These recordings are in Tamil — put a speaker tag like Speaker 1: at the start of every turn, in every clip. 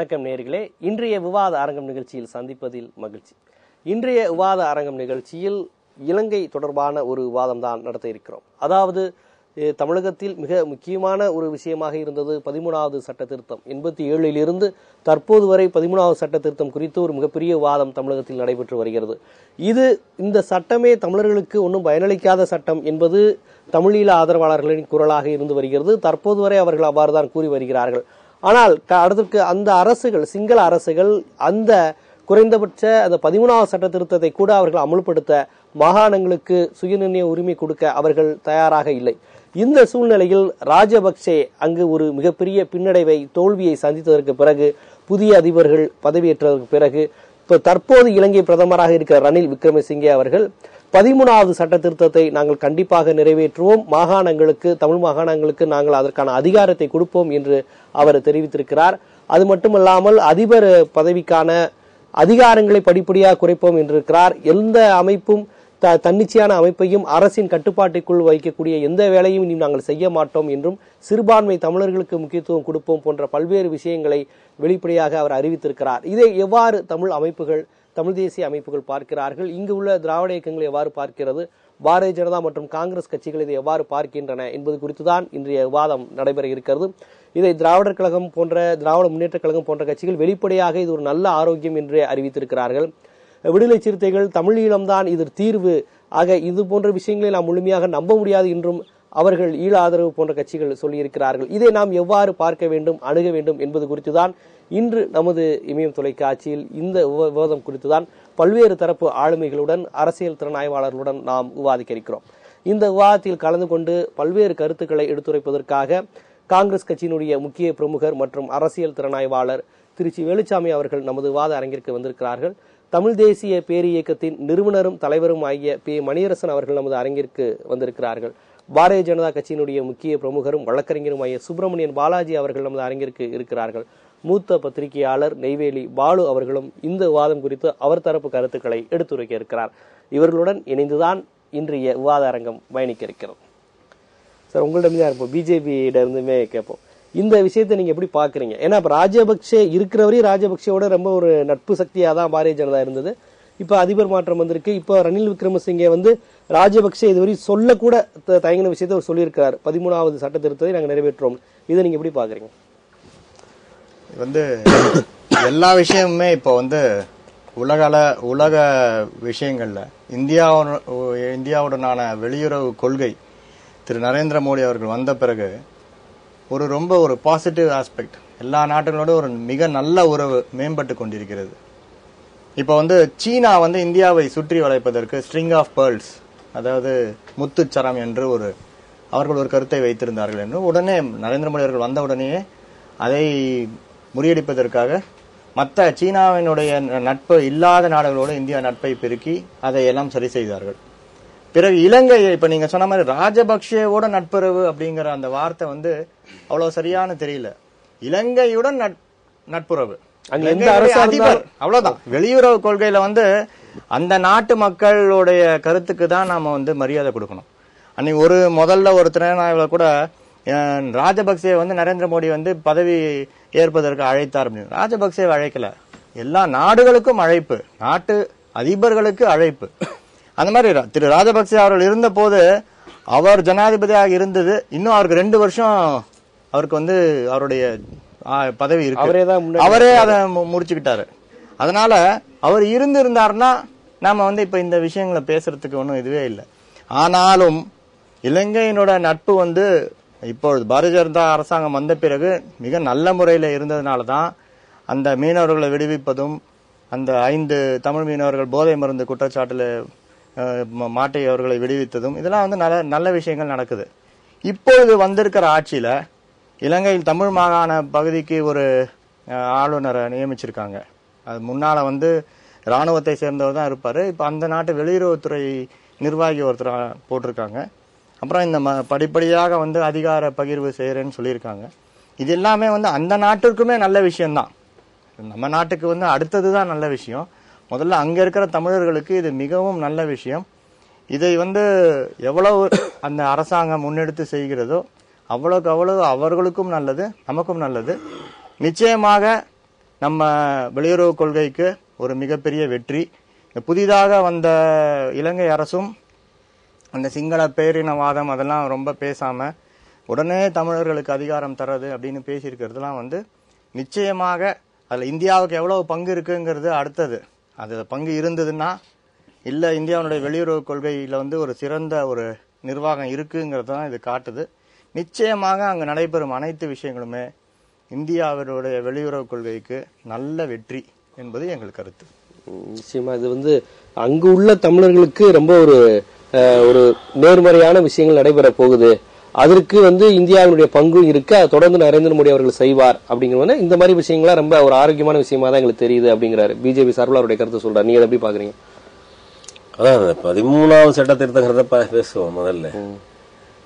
Speaker 1: வணக்கம் நேயர்களே. இன்றைய விவாத அரங்கம் நிகழ்ச்சியில் சந்திப்பதில் மகிழ்ச்சி. இன்றைய விவாத அரங்கம் நிகழ்ச்சியில் இலங்கை தொடர்பான ஒரு விவாதம் தான் நடத்த இருக்கிறோம். அதாவது தமிழகத்தில் மிக முக்கியமான ஒரு விஷயமாக இருந்தது 13வது சட்ட திருத்தம். 87 தற்போது வரை 13வது சட்ட திருத்தம் குறித்து ஒரு மிகப்பெரிய விவாதம் தமிழகத்தில் நடைபெற்று வருகிறது. இந்த சட்டமே தமிழர்களுக்கு ஒன்றும் பயனளிக்காத சட்டம் என்பது தமிழீழ ஆதரவாளர்களின் குரலாக இருந்து வருகிறது. தற்போது வரை அவர்கள் அவ்வாறு தான் கூறி வருகிறார்கள். ஆனால் அடுத்து அந்த அரசுகள், சிங்கள அரசுகள் அந்த குறைந்தபட்ச அந்த 13வது சட்ட திருத்தத்தை கூட அவர்கள் அமுல்படுத்த, மாகாணங்களுக்கு சுயநிர்ணய உரிமை கொடுக்க அவர்கள் தயாராக இல்லை. இந்த சூழ்நிலையில் ராஜபக்சே அங்கு ஒரு மிகப்பெரிய பின்னடைவை, தோல்வியை சந்தித்ததற்கு பிறகு, புதிய அதிபர்கள் பதவியேற்றதற்கு பிறகு, இப்போ தற்போது இலங்கை பிரதமராக இருக்கிற ரணில் விக்ரமசிங்கே அவர்கள் 13வது சட்ட திருத்தத்தை நாங்கள் கண்டிப்பாக நிறைவேற்றுவோம், மாகாணங்களுக்கு, தமிழ் மாகாணங்களுக்கு நாங்கள் அதற்கான அதிகாரத்தை கொடுப்போம் என்று அவர் தெரிவித்திருக்கிறார். அது மட்டுமல்லாமல் அதிபர் பதவிக்கான அதிகாரங்களை படிப்படியாக குறைப்போம் என்றிருக்கிறார். எந்த அமைப்பும் தன்னிச்சையான அமைப்பையும் அரசின் கட்டுப்பாட்டுக்குள் வைக்கக்கூடிய எந்த வேலையும் இனி நாங்கள் செய்ய மாட்டோம் என்றும், சிறுபான்மை தமிழர்களுக்கு முக்கியத்துவம் கொடுப்போம் போன்ற பல்வேறு விஷயங்களை வெளிப்படையாக அவர் அறிவித்திருக்கிறார். இதை எவ்வாறு தமிழ் அமைப்புகள், தமிழ் தேசிய அமைப்புகள் பார்க்கிறார்கள், இங்கு உள்ள திராவிட இயக்கங்கள் எவ்வாறு பார்க்கிறது, பாரதிய ஜனதா மற்றும் காங்கிரஸ் கட்சிகள் இதை எவ்வாறு பார்க்கின்றன என்பது குறித்துதான் இன்றைய விவாதம் நடைபெற இருக்கிறது. இதை திராவிடர் கழகம் போன்ற, திராவிட முன்னேற்ற கழகம் போன்ற கட்சிகள் வெளிப்படையாக இது ஒரு நல்ல ஆரோக்கியம் என்று அறிவித்திருக்கிறார்கள். விடுதலை சிறுத்தைகள் தமிழீழம்தான் இது தீர்வு, ஆக இது போன்ற விஷயங்களை நாம் முழுமையாக நம்ப முடியாது என்றும் அவர்கள் ஈழ ஆதரவு போன்ற கட்சிகள் சொல்லியிருக்கிறார்கள். இதை நாம் எவ்வாறு பார்க்க வேண்டும், அணுக வேண்டும் என்பது குறித்துதான் இன்று நமது இமயம் தொலைக்காட்சியில் இந்த விவாதம் குறித்துதான் பல்வேறு தரப்பு ஆளுமைகளுடன், அரசியல் திறனாய்வாளர்களுடன் நாம் விவாதிக்க இருக்கிறோம். இந்த விவாதத்தில் கலந்து கொண்டு பல்வேறு கருத்துக்களை எடுத்துரைப்பதற்காக காங்கிரஸ் கட்சியினுடைய முக்கிய பிரமுகர் மற்றும் அரசியல் திறனாய்வாளர் திரு சி. வேலுச்சாமி அவர்கள் நமது விவாத அரங்கிற்கு வந்திருக்கிறார்கள். தமிழ் தேசிய பேர் இயக்கத்தின் நிறுவனரும் தலைவரும் ஆகிய பி. மணியரசன் அவர்கள் நமது அரங்கிற்கு வந்திருக்கிறார்கள். பாரதிய ஜனதா கட்சியினுடைய முக்கிய பிரமுகரும் வழக்கறிஞரும் ஆகிய சுப்பிரமணியன் பாலாஜி அவர்கள் நமது அரங்கிற்கு இருக்கிறார்கள். மூத்த பத்திரிகையாளர் நெய்வேலி பாலு அவர்களும் இந்த விவாதம் குறித்து அவர் தரப்பு கருத்துக்களை எடுத்துரைக்க இருக்கிறார். இவர்களுடன் இணைந்துதான் இன்றைய விவாத அரங்கம் பயணிக்க இருக்கிறோம். சார், உங்களிடம் தான் இருப்போம், பிஜேபியிட இருந்துமே கேட்போம். இந்த விஷயத்தை நீங்க எப்படி பாக்குறீங்க? ஏன்னா இப்ப ராஜபக்சே இருக்கிறவரையும் ராஜபக்சேவோட ரொம்ப ஒரு நட்பு சக்தியா தான் பாரதிய ஜனதா இருந்தது. இப்ப அதிபர் மாற்றம் வந்திருக்கு. இப்ப ரணில் விக்ரமசிங்கே ராஜபக்சே இதுவரை சொல்லக்கூட தயங்கின விஷயத்தை அவர் சொல்லியிருக்கிறார், 13வது சட்ட திருத்தத்தை நாங்கள் நிறைவேற்றோம். இதை நீங்க எப்படி பாக்குறீங்க?
Speaker 2: எல்லா விஷயமுமே இப்போ உலக விஷயங்கள்ல இந்தியாவுடனான வெளியுறவு கொள்கை திரு நரேந்திர மோடி அவர்கள் வந்த பிறகு ரொம்ப பாசிட்டிவ் ஆஸ்பெக்ட், எல்லா நாடுகளோட ஒரு மிக நல்ல உறவு மேம்பட்டு கொண்டிருக்கிறது. இப்போ சீனா இந்தியாவை சுற்றி வளைப்பதற்கு ஸ்ட்ரிங் ஆஃப் பேர்ல்ஸ், அதாவது முத்துச்சரம் என்று அவர்கள் ஒரு கருத்தை வைத்திருந்தார்கள் என்று உடனே நரேந்திர மோடி அவர்கள் வந்த உடனேயே அதை முறியடிப்பதற்காக மற்ற சீனாவினுடைய நட்பு இல்லாத நாடுகளோடு இந்தியா நட்பை பெருக்கி அதை எல்லாம் சரி செய்தார்கள். பிறகு இலங்கை, இப்ப நீங்க சொன்ன மாதிரி ராஜபக்சேவோட நட்புறவு அப்படிங்கிற அந்த வார்த்தை அவ்வளவு சரியான தெரியல. இலங்கையுடன் நட்புறவு, அதிபர், அவ்வளவுதான். வெளியுறவு கொள்கையில அந்த நாட்டு மக்களுடைய கருத்துக்கு தான் நாம மரியாதை கொடுக்கணும். அன்னைக்கு முதல்ல ஒரு திறனாய்வுல கூட ராஜபக்சே நரேந்திர மோடி பதவி ஏற்பதற்கு அழைத்தார் அப்படின்னு. ராஜபக்சே அழைக்கல, எல்லா நாடுகளுக்கும் அழைப்பு, நாட்டு அதிபர்களுக்கு அழைப்பு. அந்த மாதிரி திரு ராஜபக்சே அவர்கள் இருந்த போது அவர் ஜனாதிபதியாக இருந்தது, இன்னும் அவருக்கு 2 வருஷம் அவருக்கு அவருடைய பதவி இருக்கு, அவரே அதை முடிச்சுக்கிட்டாரு. அதனால அவர் இருந்தாருன்னா நாம இப்ப இந்த விஷயங்களை பேசுறதுக்கு ஒன்றும் இதுவே இல்லை. ஆனாலும் இலங்கையினோட நட்பு இப்பொழுது பாரதிய ஜனதா அரசாங்கம் வந்த பிறகு மிக நல்ல முறையில இருந்ததுனாலதான் அந்த மீனவர்களை விடுவிப்பதும், அந்த 5 தமிழ் மீனவர்கள் போதை மருந்து குற்றச்சாட்டுல மாட்டை அவர்களை விடுவித்ததும், இதெல்லாம் நல்ல விஷயங்கள் நடக்குது. இப்பொழுது வந்திருக்கிற ஆட்சியில இலங்கையில் தமிழ் மாகாண பகுதிக்கு ஒரு ஆளுநரை நியமிச்சிருக்காங்க. அது முன்னால இராணுவத்தை சேர்ந்தவர் தான் இருப்பாரு. இப்ப அந்த நாட்டு வெளியுறவுத்துறை நிர்வாகி ஒருத்தர் போட்டிருக்காங்க. அப்புறம் இந்த படிப்படியாக அதிகார பகிர்வு செய்யறேன்னு சொல்லியிருக்காங்க. இது எல்லாமே அந்த நாட்டிற்குமே நல்ல விஷயம்தான். நம்ம நாட்டுக்கு அடுத்ததுதான் நல்ல விஷயம். முதல்ல அங்க இருக்கிற தமிழர்களுக்கு இது மிகவும் நல்ல விஷயம். இதை எவ்வளவு அந்த அரசாங்கம் முன்னெடுத்து செய்கிறதோ அவ்வளவுக்கு அவ்வளவு அவர்களுக்கும் நல்லது, நமக்கும் நல்லது. நிச்சயமாக நம்ம வெளியுறவு கொள்கைக்கு ஒரு மிகப்பெரிய வெற்றி. புதிதாக வந்த இலங்கை அரசும் அந்த சிங்கள பேரினவாதம் அதெல்லாம் ரொம்ப பேசாம உடனே தமிழர்களுக்கு அதிகாரம் தர்றது அப்படின்னு பேசியிருக்கிறதுலாம் நிச்சயமாக அதில் இந்தியாவுக்கு எவ்வளவு பங்கு இருக்குங்கிறது அடுத்தது. அது பங்கு இருந்ததுன்னா இல்லை இந்தியாவுடைய வெளியுறவு கொள்கையில் ஒரு சிறந்த ஒரு நிர்வாகம் இருக்குங்கிறது தான் இது காட்டுது. நிச்சயமாக அங்கே நடைபெறும் அனைத்து விஷயங்களுமே இந்தியாவினுடைய வெளியுறவு கொள்கைக்கு நல்ல வெற்றி என்பது எங்கள் கருத்து.
Speaker 1: நிச்சயமா இது அங்கு உள்ள தமிழர்களுக்கு ரொம்ப ஒரு நேர்மறையான விஷயங்கள் நடைபெற போகுது. அதற்கு இந்தியாவினுடைய பங்கும் இருக்கு. அதை தொடர்ந்து நரேந்திர மோடி அவர்கள் செய்வார் அப்படிங்கிற இந்த மாதிரி விஷயங்கள்லாம் ரொம்ப ஒரு ஆரோக்கியமான விஷயமா தான் எங்களுக்கு தெரியுது அப்படிங்கிறாரு. பிஜேபி சார்பில் அவருடைய கருத்து சொல்றாரு. நீங்க எப்படி பாக்குறீங்க?
Speaker 3: அதான் 13வது சட்ட திருத்தங்கிறத பேசுவோம். முதல்ல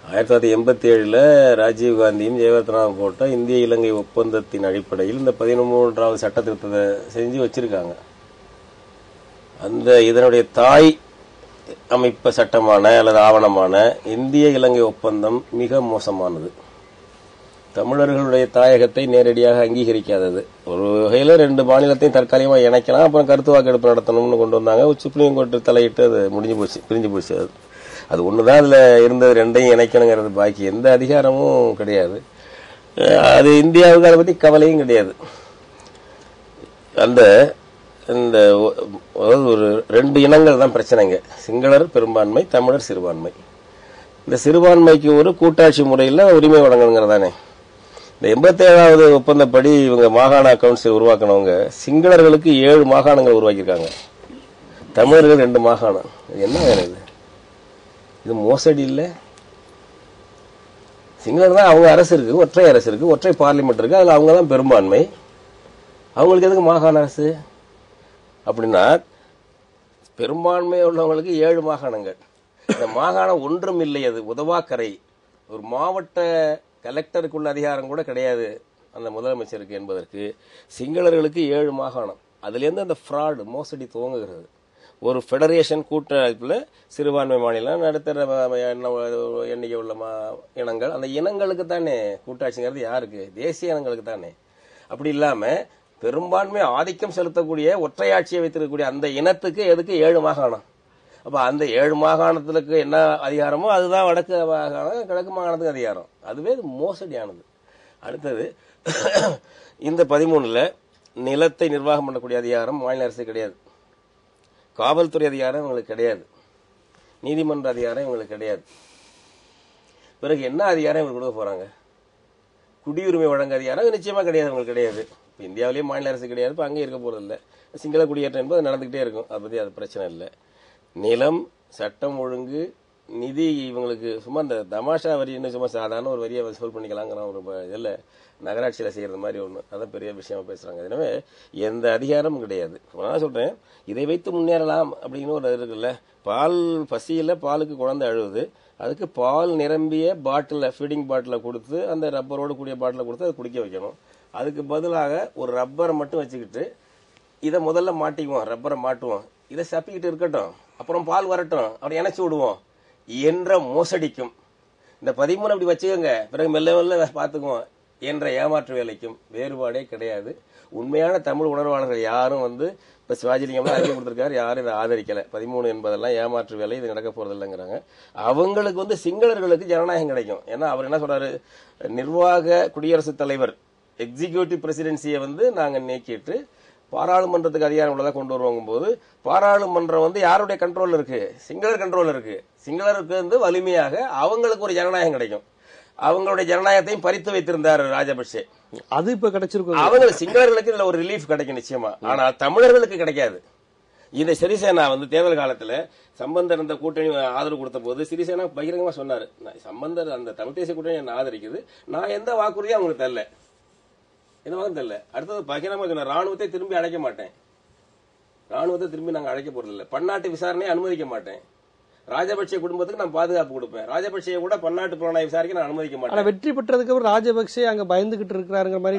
Speaker 3: 1987 ராஜீவ்காந்தியும் ஜெயவர்தனாவும் போட்ட இந்திய இலங்கை ஒப்பந்தத்தின் அடிப்படையில் இந்த 13வது சட்ட திருத்தத்தை செஞ்சு வச்சிருக்காங்க. இதனுடைய தாய் அமைப்பு சட்டமான அல்லது ஆவணமான இந்திய இலங்கை ஒப்பந்தம் மிக மோசமானது. தமிழர்களுடைய தாயகத்தை நேரடியாக அங்கீகரிக்காதது. ஒரு வகையில 2 மாநிலத்தையும் தற்காலிகமாக இணைக்கலாம், அப்புறம் கருத்து வாக்கெடுப்பு நடத்தணும்னு கொண்டு வந்தாங்க. சுப்ரீம் கோர்ட்டு தலையிட்டு அது பிரிஞ்சு போச்சு. அது ஒண்ணுதான் அதுல இருந்தது. 2ஐயும் இணைக்கணுங்கிறது பாக்கி எந்த அதிகாரமும் கிடையாது. அது இந்தியாவுக்கு அதை பத்தி கவலையும் கிடையாது. இந்த ஒரு 2 இனங்கள் தான் பிரச்சனைங்க. சிங்களர் பெரும்பான்மை, தமிழர் சிறுபான்மை. இந்த சிறுபான்மைக்கு ஒரு கூட்டாட்சி முறையில் உரிமை வழங்கணுங்கிறதானே. இந்த 87வது ஒப்பந்தப்படி இவங்க மாகாண கவுன்சில் உருவாக்கினவங்க சிங்களர்களுக்கு 7 மாகாணங்கள் உருவாக்கியிருக்காங்க, தமிழர்கள் 2 மாகாணம். இது என்ன வேலை? இது மோசடி இல்லை? சிங்களர் தான் அவங்க அரசு இருக்கு, ஒற்றை அரசு இருக்கு, ஒற்றை பார்லிமெண்ட் இருக்கு, அதுல அவங்க தான் பெரும்பான்மை. அவங்களுக்கு எதுக்கு மாகாண அரசு? அப்படின்னா பெரும்பான்மை உள்ளவங்களுக்கு 7 மாகாணங்கள். இந்த மாகாணம் ஒன்றும் இல்லை, அது உதவாக்கரை. ஒரு மாவட்ட கலெக்டருக்குள்ள அதிகாரம் கூட கிடையாது அந்த முதலமைச்சருக்கு என்பதற்கு. சிங்களர்களுக்கு 7 மாகாணம். அதுல இருந்து அந்த ஃப்ராடு மோசடி துவங்குகிறது. ஒரு ஃபெடரேஷன் கூட்டமைப்புல சிறுபான்மை மாநிலம், நடுத்தர எண்ணிக்கை உள்ள இனங்கள், அந்த இனங்களுக்கு தானே கூட்டாட்சிங்கிறது. யாருக்கு? தேசிய இனங்களுக்கு தானே. அப்படி இல்லாம பெரும்பான்மை ஆதிக்கம் செலுத்தக்கூடிய ஒற்றையாட்சியை வைத்திருக்கக்கூடிய அந்த இனத்துக்கு எதுக்கு 7 மாகாணம்? அப்ப அந்த 7 மாகாணத்துக்கு என்ன அதிகாரமோ அதுதான் வடக்கு மாகாணம், கிழக்கு மாகாணத்துக்கு அதிகாரம். அதுவே மோசடியானது. அடுத்தது, இந்த 13ல நிலத்தை நிர்வாகம் பண்ணக்கூடிய அதிகாரம் மாநில அரசு கிடையாது. காவல்துறை அதிகாரம் இவங்களுக்கு கிடையாது. நீதிமன்ற அதிகாரம் இவங்களுக்கு கிடையாது. பிறகு என்ன அதிகாரம் இவங்க கொடுக்க போறாங்க? குடியுரிமை வழங்க அதிகாரம் நிச்சயமா கிடையாது, அவங்களுக்கு கிடையாது. இந்தியாவிலேயே மாநில அரசு கிடையாது, இப்போ அங்கே இருக்க போறது இல்லை. சிங்கள குடியேற்றம் என்பது நடந்துகிட்டே இருக்கும், அதை பற்றி அது பிரச்சனை இல்லை. நிலம், சட்டம் ஒழுங்கு, நிதி இவங்களுக்கு சும்மா இந்த தமாஷா வரின்னு சும்மா சாதாரண ஒரு வரியை வசூல் பண்ணிக்கலாங்கிற ஒரு இதில் நகராட்சியில் செய்யறது மாதிரி ஒன்று, அதான் பெரிய விஷயமா பேசுறாங்க. எனவே எந்த அதிகாரமும் கிடையாது. நான் சொல்றேன், இதை வைத்து முன்னேறலாம் அப்படின்னு ஒரு இருக்குல்ல. பால் பசியில் பாலுக்கு குழந்தை அழுவுது, அதுக்கு பால் நிரம்பிய பாட்டில், ஃபீடிங் பாட்டில் கொடுத்து, அந்த ரப்பரோடு கூடிய பாட்டில் கொடுத்து அதை குடிக்க வைக்கணும். அதுக்கு பதிலாக ஒரு ரப்பரை மட்டும் வச்சுக்கிட்டு இதை முதல்ல மாட்டிக்குவோம், ரப்பரை மாட்டுவோம், இதை சப்பிக்கிட்டு இருக்கட்டும், அப்புறம் பால் வரட்டும், அப்படி இணைச்சு விடுவோம் என்ற மோசடிக்கும், இந்த 13 அப்படி வச்சுக்கோங்க, பிறகு மெல்ல மெல்ல பார்த்துக்குவோம் என்ற ஏமாற்று வேலைக்கும் வேறுபாடே கிடையாது. உண்மையான தமிழ் உணர்வாளர்கள் யாரும் இப்ப சிவாஜிலிங்கம் அறிக்கை கொடுத்திருக்காரு, யாரும் இதை ஆதரிக்கல. 13 என்பதெல்லாம் ஏமாற்று வேலை, இது நடக்க போறது இல்லைங்கிறாங்க. அவங்களுக்கு சிங்களர்களுக்கு ஜனநாயகம் கிடைக்கும். ஏன்னா அவர் என்ன சொல்றாரு, நிர்வாக குடியரசுத் தலைவர் எக்ஸிகியூட்டிவ் பிரசிடென்சியை நாங்க நீக்கிட்டு பாராளுமன்றத்துக்கு அதிகாரம் உள்ளதா கொண்டு வருவாங்க போது, பாராளுமன்றம் யாருடைய கண்ட்ரோல் இருக்கு? சிங்களர் கண்ட்ரோல் இருக்கு. சிங்களருக்கு வலிமையாக அவங்களுக்கு ஒரு ஜனநாயகம் கிடைக்கும். அவங்களுடைய ஜனநாயகத்தையும் பறித்து வைத்திருந்தார் ராஜபக்சே.
Speaker 1: அது இப்ப கிடைச்சிருக்கும்.
Speaker 3: அவங்க சிங்களர்களுக்கு இதுல ஒரு ரிலீஃப் கிடைக்கும் நிச்சயமா. ஆனா தமிழர்களுக்கு கிடைக்காது. இந்த சிறிசேனா தேர்தல் காலத்துல சம்பந்தர் அந்த கூட்டணி ஆதரவு கொடுத்த போது சிறிசேனா பகிரங்கமா சொன்னாரு, சம்பந்தர் அந்த தமிழ் தேசிய கூட்டணி என்ன ஆதரிக்குது, நான் எந்த வாக்குறுதியும் அவங்களுக்கு தரல, எந்த வாக்கு தெரியல. அடுத்தது பகிரங்கமா சொன்ன, ராணுவத்தை திரும்பி அழைக்க மாட்டேன், ராணுவத்தை திரும்பி நாங்க அழைக்க போறது இல்லை, பன்னாட்டு விசாரணையை அனுமதிக்க மாட்டேன், ராஜபக்சே குடும்பத்துக்கு நான் பாதுகாப்பு கொடுப்பேன், ராஜபக்சே கூட பன்னாட்டு புலனாய்வு விசாரிக்க நான் அனுமதிக்க மாட்டேன்.
Speaker 1: வெற்றி பெற்றதுக்கு அப்புறம் ராஜபக்சே அங்க பயந்துகிட்டு இருக்கிறாருங்கிற மாதிரி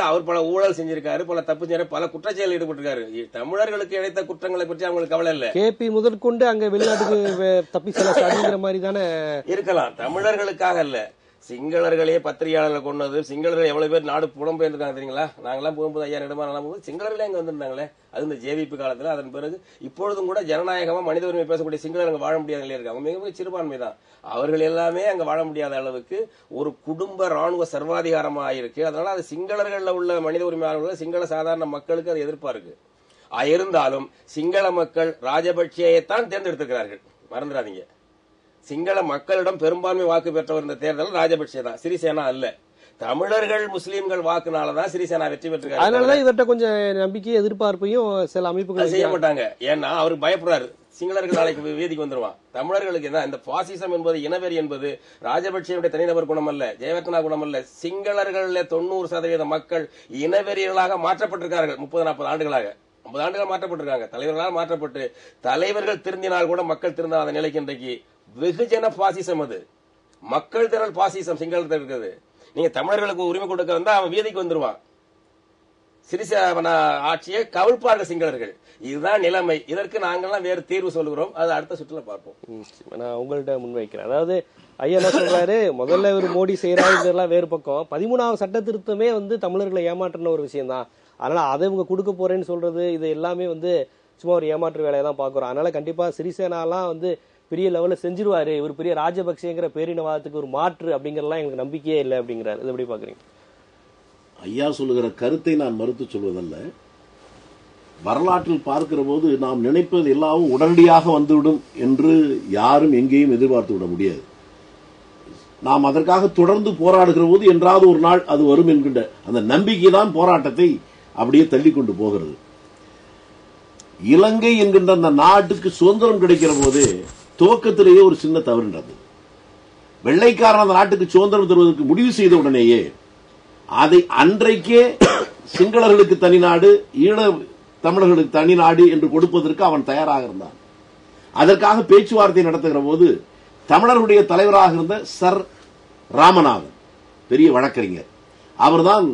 Speaker 3: அவர் பல ஊழல் செஞ்சிருக்காரு, பல தப்பு செஞ்சாரு, பல குற்றச்செயல் ஈடுபட்டிருக்காரு. தமிழர்களுக்கு இழைத்த குற்றங்களை பற்றி அவங்களுக்கு கவலை இல்ல.
Speaker 1: கேபி முதற்கொண்டு அங்க வெளிநாட்டுக்கு தப்பி செல்ல மாதிரி தானே
Speaker 3: இருக்கலாம். தமிழர்களுக்காக இல்ல, சிங்களர்களே பத்திரிகையாளர்களை கொண்டது, சிங்களர்கள் எவ்வளவு பேர் நாடு புலம்பெயர்ந்துருக்காங்க தெரியுங்களா? நாங்கெல்லாம் போகும்போது 5000 இடமா போது சிங்களர்களே அங்க வந்திருந்தாங்களே. அது இந்த ஜேவிபி காலத்துல. அதன் பிறகு இப்பொழுதும் கூட ஜனநாயகமா மனித உரிமை பேசக்கூடிய சிங்களர்கள் அங்க வாழ முடியாத நிலையில இருக்காங்க. மிக மிக சிறுபான்மை தான். அவர்கள் எல்லாமே அங்க வாழ முடியாத அளவுக்கு ஒரு குடும்ப ராணுவ சர்வாதிகாரமா ஆயிருக்கு. அதனால அது சிங்களர்கள்ல உள்ள மனித உரிமையாளர்கள் சிங்கள சாதாரண மக்களுக்கு அது எதிர்ப்பா இருக்கு. இருந்தாலும் சிங்கள மக்கள் ராஜபக்சேயைத்தான் தேர்ந்தெடுத்திருக்கிறார்கள், மறந்துடாதீங்க. சிங்கள மக்களிடம் பெரும்பான்மை வாக்கு பெற்றவர் இந்த தேர்தல் ராஜபக்சே தான், சிறிசேனா அல்ல. தமிழர்கள் முஸ்லீம்கள் வாக்குனாலதான் சிறிசேனா வெற்றி பெற்றிருக்காரு.
Speaker 1: அதனாலதான் இவர்கிட்ட கொஞ்சம் நம்பிக்கை எதிர்பார்ப்பையும் சில அமைப்புகள்
Speaker 3: செய்ய மாட்டாங்க. ஏன்னா அவருக்கு பயப்படுறாரு, சிங்களர்கள் நாளைக்கு வீதிக்கு வந்துருவான். தமிழர்களுக்கு என்ன இந்த பாசிசம் என்பது, இனவெறி என்பது ராஜபக்சேனுடைய தனிநபர் குணம் அல்ல, ஜெயவர்த்தனா குணம் அல்ல. சிங்களர்கள் 90% மக்கள் இனவெறிகளாக மாற்றப்பட்டிருக்கார்கள். 30-40 ஆண்டுகளாக, 50 ஆண்டுகள் மாற்றப்பட்டிருக்காங்க. தலைவர்களால் மாற்றப்பட்டு தலைவர்கள் திருந்தினால் கூட மக்கள் திருந்தாத நிலைக்கு இன்றைக்கு வெகுஜன பாசிசம், அது மக்கள் திரள் பாசிசம் சிங்களத்தில் இருக்குது. நீங்க தமிழர்களுக்கு உரிமை கொடுக்க வந்தா அவன் வீதிக்கு வந்துருவான். சிறிசேனா ஆட்சியை கவிழ்ப்பார்கள் சிங்களர்கள். இதுதான் நிலைமை. இதற்கு நாங்கள்லாம் வேறு தீர்வு சொல்லுகிறோம். அது அடுத்த சுற்றுல பார்ப்போம்.
Speaker 1: நான் உங்கள்கிட்ட முன்வைக்கிறேன். அதாவது ஐயா என்ன சொல்றாரு, முதல்ல ஒரு மோடி செய்யறாரு, இதெல்லாம் வேறு பக்கம். 13வது சட்ட திருத்தமே தமிழர்களை ஏமாற்றின ஒரு விஷயம் தான். அதனால அதை இவங்க கொடுக்க போறேன்னு சொல்றது, இது எல்லாமே சும்மா ஒரு ஏமாற்று வேலையை தான் பாக்குறோம். அதனால கண்டிப்பா சிறிசேனாலாம் பெரிய லெவல்ல செஞ்சிருவாரு, ஒரு பெரிய ராஜபக்சேங்கிற பேரினவாதத்துக்கு ஒரு மாற்று அப்படிங்கறதெல்லாம் எங்களுக்கு நம்பிக்கையே இல்லை அப்படிங்கிறாரு. இது எப்படி பாக்குறீங்க?
Speaker 4: ஐயா சொல்லுகிற கருத்தை நான் மறுத்து சொல்வதல்ல. வரலாற்றில் பார்க்கிற போது நாம் நினைப்பது எல்லாம் உடனடியாக வந்துவிடும் என்று யாரும் எங்கேயும் எதிர்பார்த்து விட முடியாது. நாம் அதற்காக தொடர்ந்து போராடுகிற போது என்றாவது ஒரு நாள் அது வரும் என்கின்ற அந்த நம்பிக்கை தான் போராட்டத்தை அப்படியே தள்ளி கொண்டு போகிறது. இலங்கை என்கின்ற அந்த நாட்டுக்கு சுதந்திரம் கிடைக்கிற போது துவக்கத்திலேயே ஒரு சின்ன தவறு நடந்தது. வெள்ளைக்காரன் அந்த நாட்டுக்கு சுதந்திரம் தருவதற்கு முடிவு செய்த உடனேயே அதை அன்றைக்கே சிங்களர்களுக்கு தனி நாடு, ஈழ தமிழர்களுக்கு தனி நாடு என்று கொடுப்பதற்கு அவன் தயாராக இருந்தான். அதற்காக பேச்சுவார்த்தை நடத்துகிற போது தமிழர்களுடைய தலைவராக இருந்த சர் ராமநாதன், பெரிய வழக்கறிஞர், அவர்தான்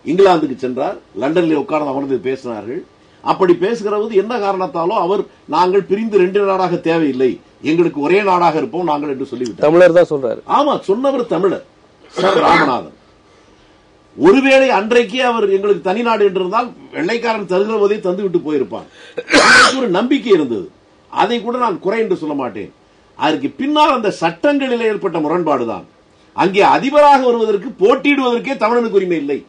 Speaker 4: இங்கிலாந்துக்கு சென்றார். லண்டனில் உட்கார்ந்து அமர்ந்து பேசினார்கள். அப்படி பேசுகிற போது என்ன காரணத்தாலோ அவர், நாங்கள் பிரிந்து 2 நாடாக தேவையில்லை, எங்களுக்கு ஒரே நாடாக இருப்போம் நாங்கள் என்று சொல்லிவிட்டார்.
Speaker 1: தமிழர் தான் சொல்றாரு.
Speaker 4: ஆமா, சொன்னவர் தமிழர் சர் ராமநாதன். ஒருவேளை அன்றைக்கே அவர் எங்களுக்கு தனி நாடு என்றிருந்தால் வெள்ளைக்காரன் தருகிற போதே தந்து விட்டு போயிருப்பான். ஒரு நம்பிக்கை இருந்தது. அதை கூட நான் குறை என்று சொல்ல மாட்டேன். அதற்கு பின்னால் அந்த சட்டங்களில் ஏற்பட்ட முரண்பாடுதான். அங்கே அதிபராக வருவதற்கு போட்டியிடுவதற்கே தமிழனுக்கு உரிமை இல்லை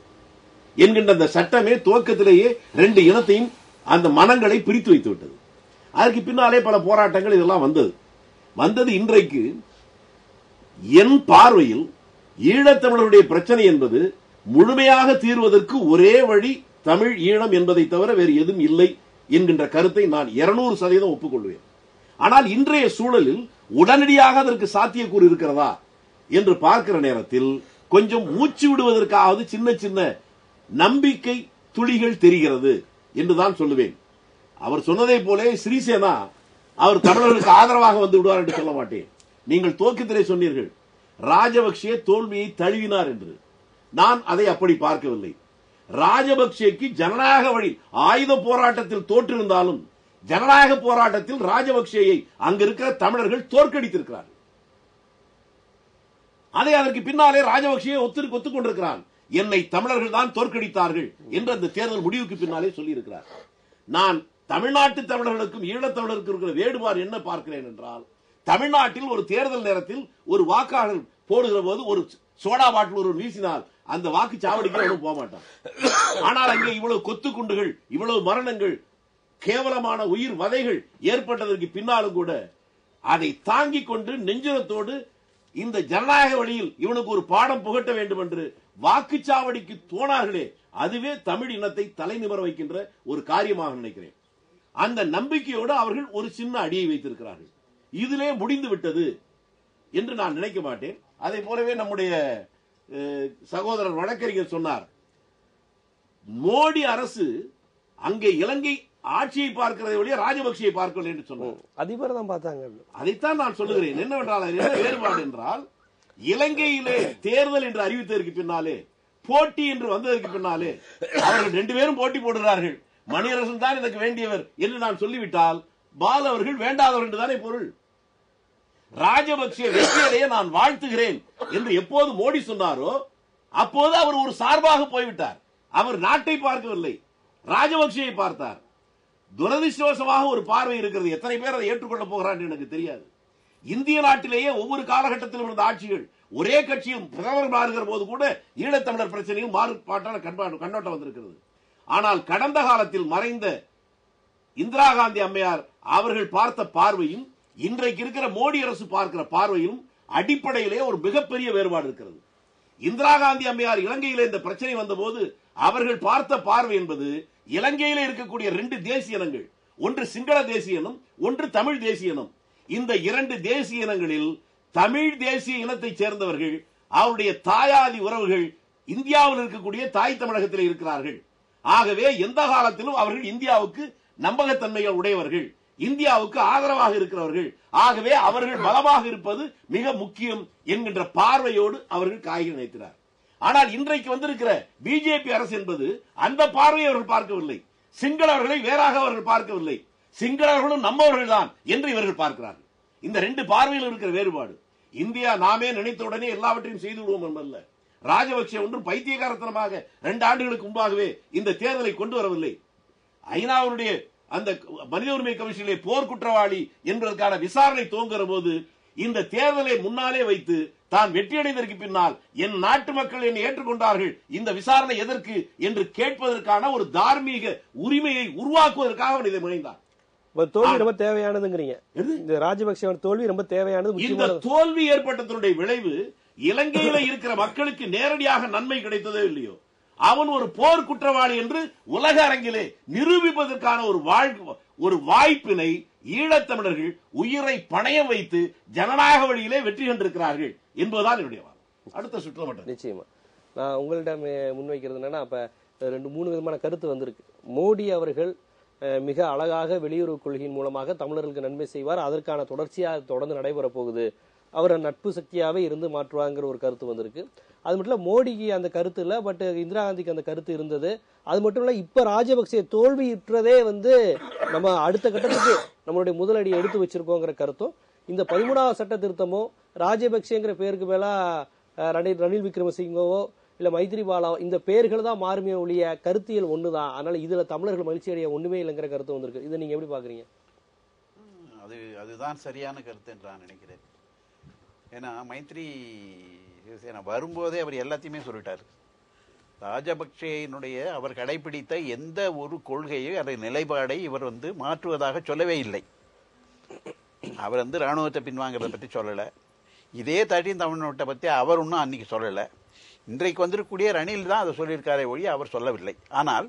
Speaker 4: என்கின்ற அந்த சட்டமே துவக்கத்திலேயே 2 இனத்தையும் அந்த மனங்களை பிரித்து வைத்து விட்டது. அதற்கு பின்னாலே பல போராட்டங்கள் இதெல்லாம் வந்தது. இன்றைக்கு என் பார்வையில் ஈழத்தமிழருடைய பிரச்சனை என்பது முழுமையாக தீர்வதற்கு ஒரே வழி தமிழ் ஈழம் என்பதை தவிர வேறு எதுவும் இல்லை என்கின்ற கருத்தை நான் 200% ஒப்புக்கொள்வேன். ஆனால் இன்றைய சூழலில் உடனடியாக அதற்கு சாத்தியக்கூறு இருக்கிறதா என்று பார்க்கிற நேரத்தில் கொஞ்சம் மூச்சு விடுவதற்காவது சின்ன சின்ன நம்பிக்கை துளிகள் தெரிகிறது என்றுதான் சொல்லுவேன். அவர் சொன்னதை போலே சிறிசேனா அவர் தமிழர்களுக்கு ஆதரவாக வந்து விடுவார் என்று சொல்ல மாட்டேன். நீங்கள் துவக்கத்திலே சொன்னீர்கள் ராஜபக்சே தோல்வியை தழுவினார் என்று. நான் அதை அப்படி பார்க்கவில்லை. ராஜபக்சேக்கு ஜனநாயக வழி ஆயுத போராட்டத்தில் தோற்றிருந்தாலும் ஜனநாயக போராட்டத்தில் ராஜபக்சேயை அங்க இருக்கிற தமிழர்கள் தோற்கடித்திருக்கிறார்கள். அதை அதற்கு பின்னாலே ராஜபக்சேயை ஒத்துக்கொண்டிருக்கிறான். என்னை தமிழர்கள் தான் தோற்கடித்தார்கள் என்று அந்த தேர்தல் முடிவுக்கு பின்னாலே சொல்லியிருக்கிறார். நான் தமிழ்நாட்டு தமிழர்களுக்கும் ஈழத்தமிழருக்கும் இருக்கிற வேறுபாடு என்ன பார்க்கிறேன் என்றால், தமிழ்நாட்டில் ஒரு தேர்தல் நேரத்தில் ஒரு வாக்காளர் போடுகிற போது ஒரு சோடா பாட்டில் ஒரு வீசினால் அந்த வாக்கு சாவடிக்கு போக மாட்டான். ஆனால் அங்கே இவ்வளவு கொத்து குண்டுகள், இவ்வளவு மரணங்கள், கேவலமான உயிர் வதைகள் ஏற்பட்டதற்கு பின்னாலும் கூட அதை தாங்கிக் கொண்டு நெஞ்சுரத்தோடு இந்த ஜனநாயக வழியில் இவனுக்கு ஒரு பாடம் புகட்ட வேண்டும் என்று வாக்குச்சாவடிக்கு தோணார்களே, அதுவே தமிழ் இனத்தை தலை நிமிர வைக்கின்ற ஒரு காரியமாக நினைக்கிறேன். அந்த நம்பிக்கையோடு அவர்கள் ஒரு சின்ன அடியை வைத்திருக்கிறார்கள். இதிலே முடிந்து விட்டது என்று நான் நினைக்க மாட்டேன். அதை போலவே நம்முடைய சகோதரர் வழக்கறிஞர் சொன்னார், மோடி அரசு அங்கே இலங்கை ஆட்சியை பார்க்கிறதை வழியே ராஜபக்சேயை பார்க்கவில்லை என்று சொன்னார்.
Speaker 1: அதிபர் தான் பார்த்தாங்க. அதைத்தான்
Speaker 4: நான் சொல்லுகிறேன். என்னவென்றால் என்ன வேறுபாடு என்றால், இலங்கையிலே தேர்தல் என்று அறிவித்ததற்கு பின்னாலே, போட்டி என்று வந்ததற்கு பின்னாலே அவர்கள் 2 பேரும் போட்டி போடுகிறார்கள். மணியரசன் தான் எனக்கு வேண்டியவர் என்று நான் சொல்லிவிட்டால் பால் அவர்கள் வேண்டாதவர் என்றுதானே பொருள். ராஜபக்சே வெற்றியடைய நான் வாழ்த்துகிறேன் என்று எப்போது மோடி சொன்னாரோ அப்போது அவர் ஒரு சார்பாக போய்விட்டார். அவர் நாட்டை பார்க்கவில்லை, ராஜபக்சேயை பார்த்தார். துரதிருஷ்டவசமாக ஒரு பார்வை இருக்கிறது. எத்தனை பேர் அதை ஏற்றுக்கொள்ள போகிறார்கள் எனக்கு தெரியாது. இந்திய நாட்டிலேயே ஒவ்வொரு காலகட்டத்திலும் இருந்த ஆட்சிகள் ஒரே கட்சியில் பிரதமர் மாறுகிற போது கூட ஈழத்தமிழர் பிரச்சனையும் மாறுபாட்டான கண்ணோட்டம் வந்திருக்கிறது. ஆனால் கடந்த காலத்தில் மறைந்த இந்திரா காந்தி அம்மையார் அவர்கள் பார்த்த பார்வையும் இன்றைக்கு இருக்கிற மோடி அரசு பார்க்கிற பார்வையும் அடிப்படையிலே ஒரு மிகப்பெரிய வேறுபாடு இருக்கிறது. இந்திரா காந்தி அம்மையார் இலங்கையிலே இந்த பிரச்சனை வந்தபோது அவர்கள் பார்த்த பார்வை என்பது இலங்கையிலே இருக்கக்கூடிய 2 தேசிய இனங்கள், ஒன்று சிங்கள தேசிய இனம், ஒன்று தமிழ் தேசிய இனம். இந்த 2 தேசிய இனங்களில் தமிழ் தேசிய இனத்தை சேர்ந்தவர்கள் அவருடைய தாயாதி உறவுகள் இந்தியாவில் இருக்கக்கூடிய தாய் தமிழகத்தில் இருக்கிறார்கள். ஆகவே எந்த காலத்திலும் அவர்கள் இந்தியாவுக்கு நம்பகத்தன்மைகள் உடையவர்கள், இந்தியாவுக்கு ஆதரவாக இருக்கிறவர்கள். ஆகவே அவர்கள் பலமாக இருப்பது மிக முக்கியம் என்கின்ற பார்வையோடு அவர்கள் காய்கள் நினைக்கிறார். ஆனால் இன்றைக்கு வந்திருக்கிற பிஜேபி அரசு என்பது அந்த பார்வையை அவர்கள் பார்க்கவில்லை. சிங்களவர்களை வேறாக அவர்கள் பார்க்கவில்லை. சிங்களவர்களும் நம்மவர்கள் தான் என்று இவர்கள் பார்க்கிறார்கள். இந்த 2 பார்வையில் இருக்கிற வேறுபாடு. இந்தியா நாமே நினைத்தவுடனே எல்லாவற்றையும் செய்து விடுவோம் என்பதல்ல. ராஜபக்சே ஒன்றும் பைத்தியகாரத்தனமாக 2 ஆண்டுகளுக்கு முன்பாகவே இந்த தேர்தலை கொண்டு வரவில்லை. ஐநாவுடைய அந்த மனித உரிமை கமிஷனிலே போர் குற்றவாளி என்பதற்கான விசாரணை துவங்குகிற போது இந்த தேர்தலை முன்னாலே வைத்து தான் வெற்றியடைந்ததற்கு பின்னால் என் நாட்டு மக்கள் என்னை ஏற்றுக்கொண்டார்கள், இந்த விசாரணை எதற்கு என்று கேட்பதற்கான ஒரு தார்மீக உரிமையை உருவாக்குவதற்காக அவன் இதை முனைந்தான்.
Speaker 1: தோல்வி ரொம்ப தேவையானதுங்கிறீங்க. இந்த ராஜபக்சே தோல்வி ரொம்ப தேவையானது.
Speaker 4: இந்த தோல்வி ஏற்பட்டதனுடைய விளைவு இலங்கையில இருக்கிற மக்களுக்கு நேரடியாக நன்மை கிடைத்ததோ இல்லையோ, அவன் ஒரு போர் குற்றவாளி என்று உலக அரங்கிலே நிரூபிப்பதற்கான ஒரு வாய்ப்பினை ஈழத்தமிழர்கள் உயிரை பணயம் வைத்து ஜனநாயக வழியிலே வெற்றி கண்டிருக்கிறார்கள் என்பதுதான் என்னுடைய வாதம். அடுத்த சுற்றுமட்டம்
Speaker 1: நிச்சயமா நான் உங்களிடம் முன்வைக்கிறது என்னன்னா, அப்ப 2-3 விதமான கருத்து வந்திருக்கு. மோடி அவர்கள் மிக அழகாக வெளியுறவு கொள்கையின் மூலமாக தமிழர்களுக்கு நன்மை செய்வார், அதற்கான தொடர்ச்சியாக தொடர்ந்து நடைபெற போகுது, அவர் நட்பு சக்தியாவே இருந்து மாற்றுவாங்கிற ஒரு கருத்து வந்திருக்கு. அது மட்டும் இல்ல, மோடிக்கு அந்த கருத்து இல்ல, பட் இந்திரா காந்திக்கு அந்த கருத்து இருந்தது. அது மட்டும் இல்ல, இப்ப ராஜபக்சே தோல்வியுற்றதே நம்ம அடுத்த கட்டத்துக்கு நம்மளுடைய முதலடி எடுத்து வச்சிருக்கோங்கிற கருத்தும், இந்த 13வது சட்ட திருத்தமோ ராஜபக்சேங்கிற பேருக்கு மேல ரணில் விக்ரமசிங்கவோ இல்ல மைத்ரிபாலா இந்த பெயர்கள் தான் மாறுமே ஒழிய கருத்தியல் ஒண்ணுதான். அதனால இதுல தமிழர்கள் மகிழ்ச்சி அடைய ஒண்ணுமே இல்லைங்கிற கருத்து வந்திருக்கு. இதை நீங்க எப்படி பாக்குறீங்க?
Speaker 5: அதுதான் சரியான கருத்து என்று நான் நினைக்கிறேன். ஏன்னா மைத்ரி வரும்போதே அவர் எல்லாத்தையுமே சொல்லிட்டார். ராஜபக்சேயினுடைய அவர் கடைபிடித்த எந்த ஒரு கொள்கையை அதை நிலைப்பாடை இவர் மாற்றுவதாக சொல்லவே இல்லை. அவர் ராணுவத்தை பின்வாங்கிறத பற்றி சொல்லலை. இதே 13 தமிழ்நாட்டை பற்றி அவர் ஒன்றும் அன்னைக்கு சொல்லலை. இன்றைக்கு வந்திருக்கக்கூடிய ரணில் தான் அதை சொல்லியிருக்காரே ஒழிய அவர் சொல்லவில்லை. ஆனால்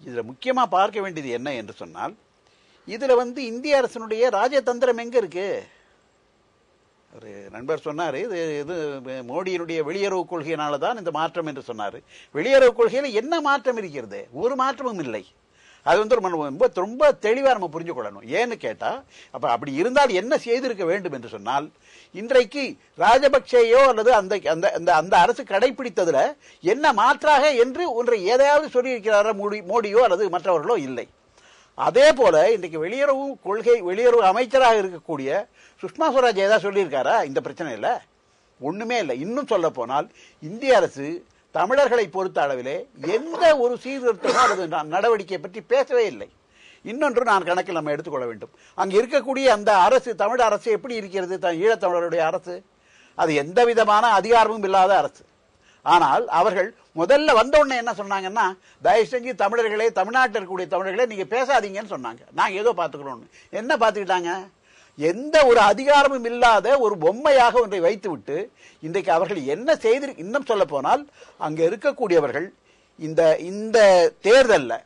Speaker 5: இதில் முக்கியமாக பார்க்க வேண்டியது என்ன என்று சொன்னால், இதில் இந்திய அரசினுடைய ராஜதந்திரம் எங்கே இருக்கு? ஒரு நண்பர் சொன்னார், இது மோடியினுடைய வெளியுறவு கொள்கையினால தான் இந்த மாற்றம் என்று சொன்னார். வெளியுறவு கொள்கையில் என்ன மாற்றம் இருக்கிறது? ஒரு மாற்றமும் இல்லை. அது ரொம்ப தெளிவாக நம்ம புரிஞ்சுக்கொள்ளணும். ஏன்னு கேட்டால், அப்போ அப்படி இருந்தால் என்ன செய்திருக்க வேண்டும் என்று சொன்னால், இன்றைக்கு ராஜபக்சேயோ அல்லது அந்த அரசு கடைபிடித்ததுல என்ன மாற்றாக என்று ஒன்றை ஏதாவது சொல்லியிருக்கிறாரா மோடியோ அல்லது மற்றவர்களோ? இல்லை. அதே போல இன்றைக்கு வெளியுறவு அமைச்சராக இருக்கக்கூடிய சுஷ்மா ஸ்வராஜ் ஏதாவது சொல்லியிருக்காரா இந்த பிரச்சனையில்? ஒண்ணுமே இல்லை. இன்னும் சொல்ல போனால் இந்திய அரசு தமிழர்களை பொறுத்த அளவிலே எந்த ஒரு சீர்திருத்தமோ அல்லது நடவடிக்கை பற்றி பேசவே இல்லை. இன்னொன்று நான் கணக்கில் நம்ம எடுத்துக்கொள்ள வேண்டும். அங்கே இருக்கக்கூடிய அந்த அரசு, தமிழ் அரசு எப்படி இருக்கிறது? ஈழத்தமிழருடைய அரசு அது எந்த விதமான அதிகாரமும் இல்லாத அரசு. ஆனால் அவர்கள் முதல்ல வந்த உடனே என்ன சொன்னாங்கன்னா, தயவு செஞ்சு தமிழர்களே, தமிழ்நாட்டில் இருக்கக்கூடிய தமிழர்களே நீங்க பேசாதீங்கன்னு சொன்னாங்க. நாங்க ஏதோ பார்த்துக்கிறோம். என்ன பார்த்துக்கிட்டாங்க? எந்த ஒரு அதிகாரமும் இல்லாத ஒரு பொம்மையாக ஒன்றை வைத்துவிட்டு இன்றைக்கு அவர்கள் என்ன செய்து, இன்னும் சொல்ல போனால் அங்க இருக்கக்கூடியவர்கள் இந்த தேர்தலில்